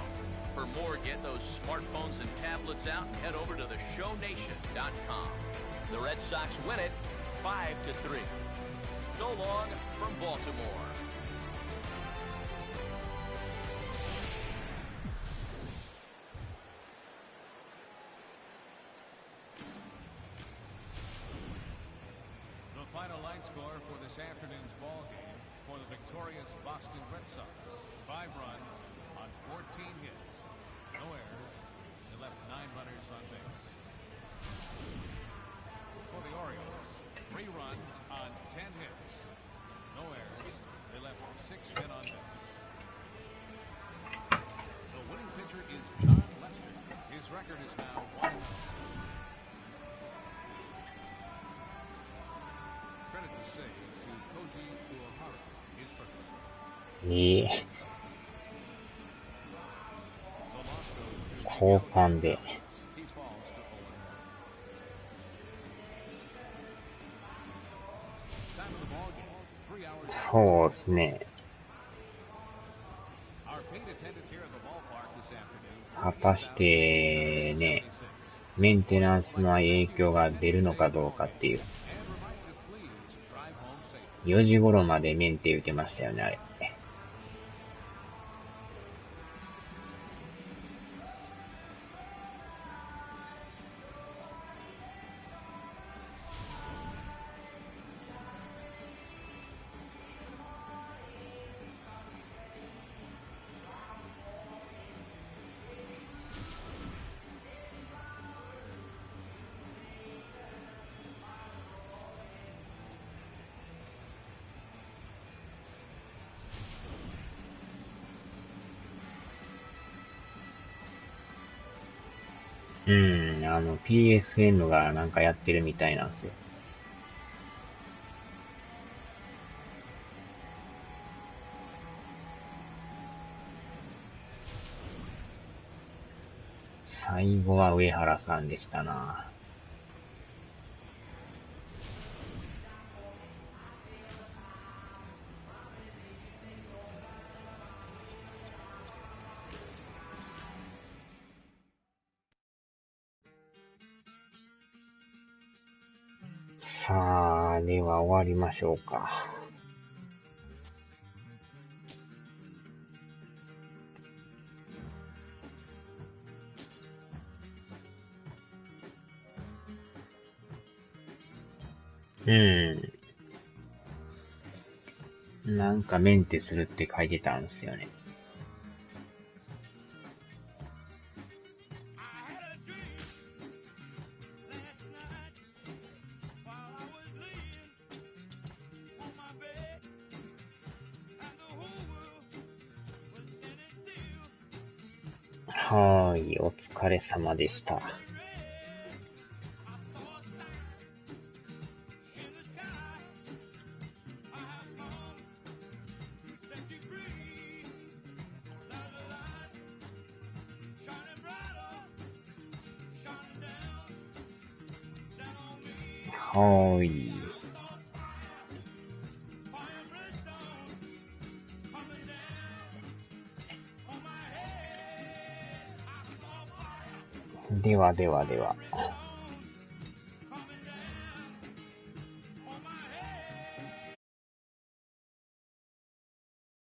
For more, get those smartphones and tablets out and head over to theshownation.com. The Red Sox win it 5-3. So long from Baltimore. The final line score for this afternoon's ball game for the victorious Boston Red Sox: 5 runs on 14 hits, no errors. They left 9 runners on base. For the Orioles, 3 runs on 10 hits, no errors. They left 6 men on base. The winning pitcher is John Lester. His record is now 1-0. Credit the save to Koji Uehara, his first. ええ、 The loss goes to 交換で。 he falls to 0-1. Time of the ball game, 3 hours. そうですね。 Our paid attendance here at the ballpark this afternoon. 果たしてね、メンテナンスの影響が出るのかどうかっていう。 And remind you to please drive home safely. 4時頃までメンテ打てましたよね、あれ。PSN がなんかやってるみたいなんですよ。最後は上原さんでしたな。さあ、では終わりましょうか。なんかメンテするって書いてたんですよね。はーい、お疲れ様でした。はーい。では。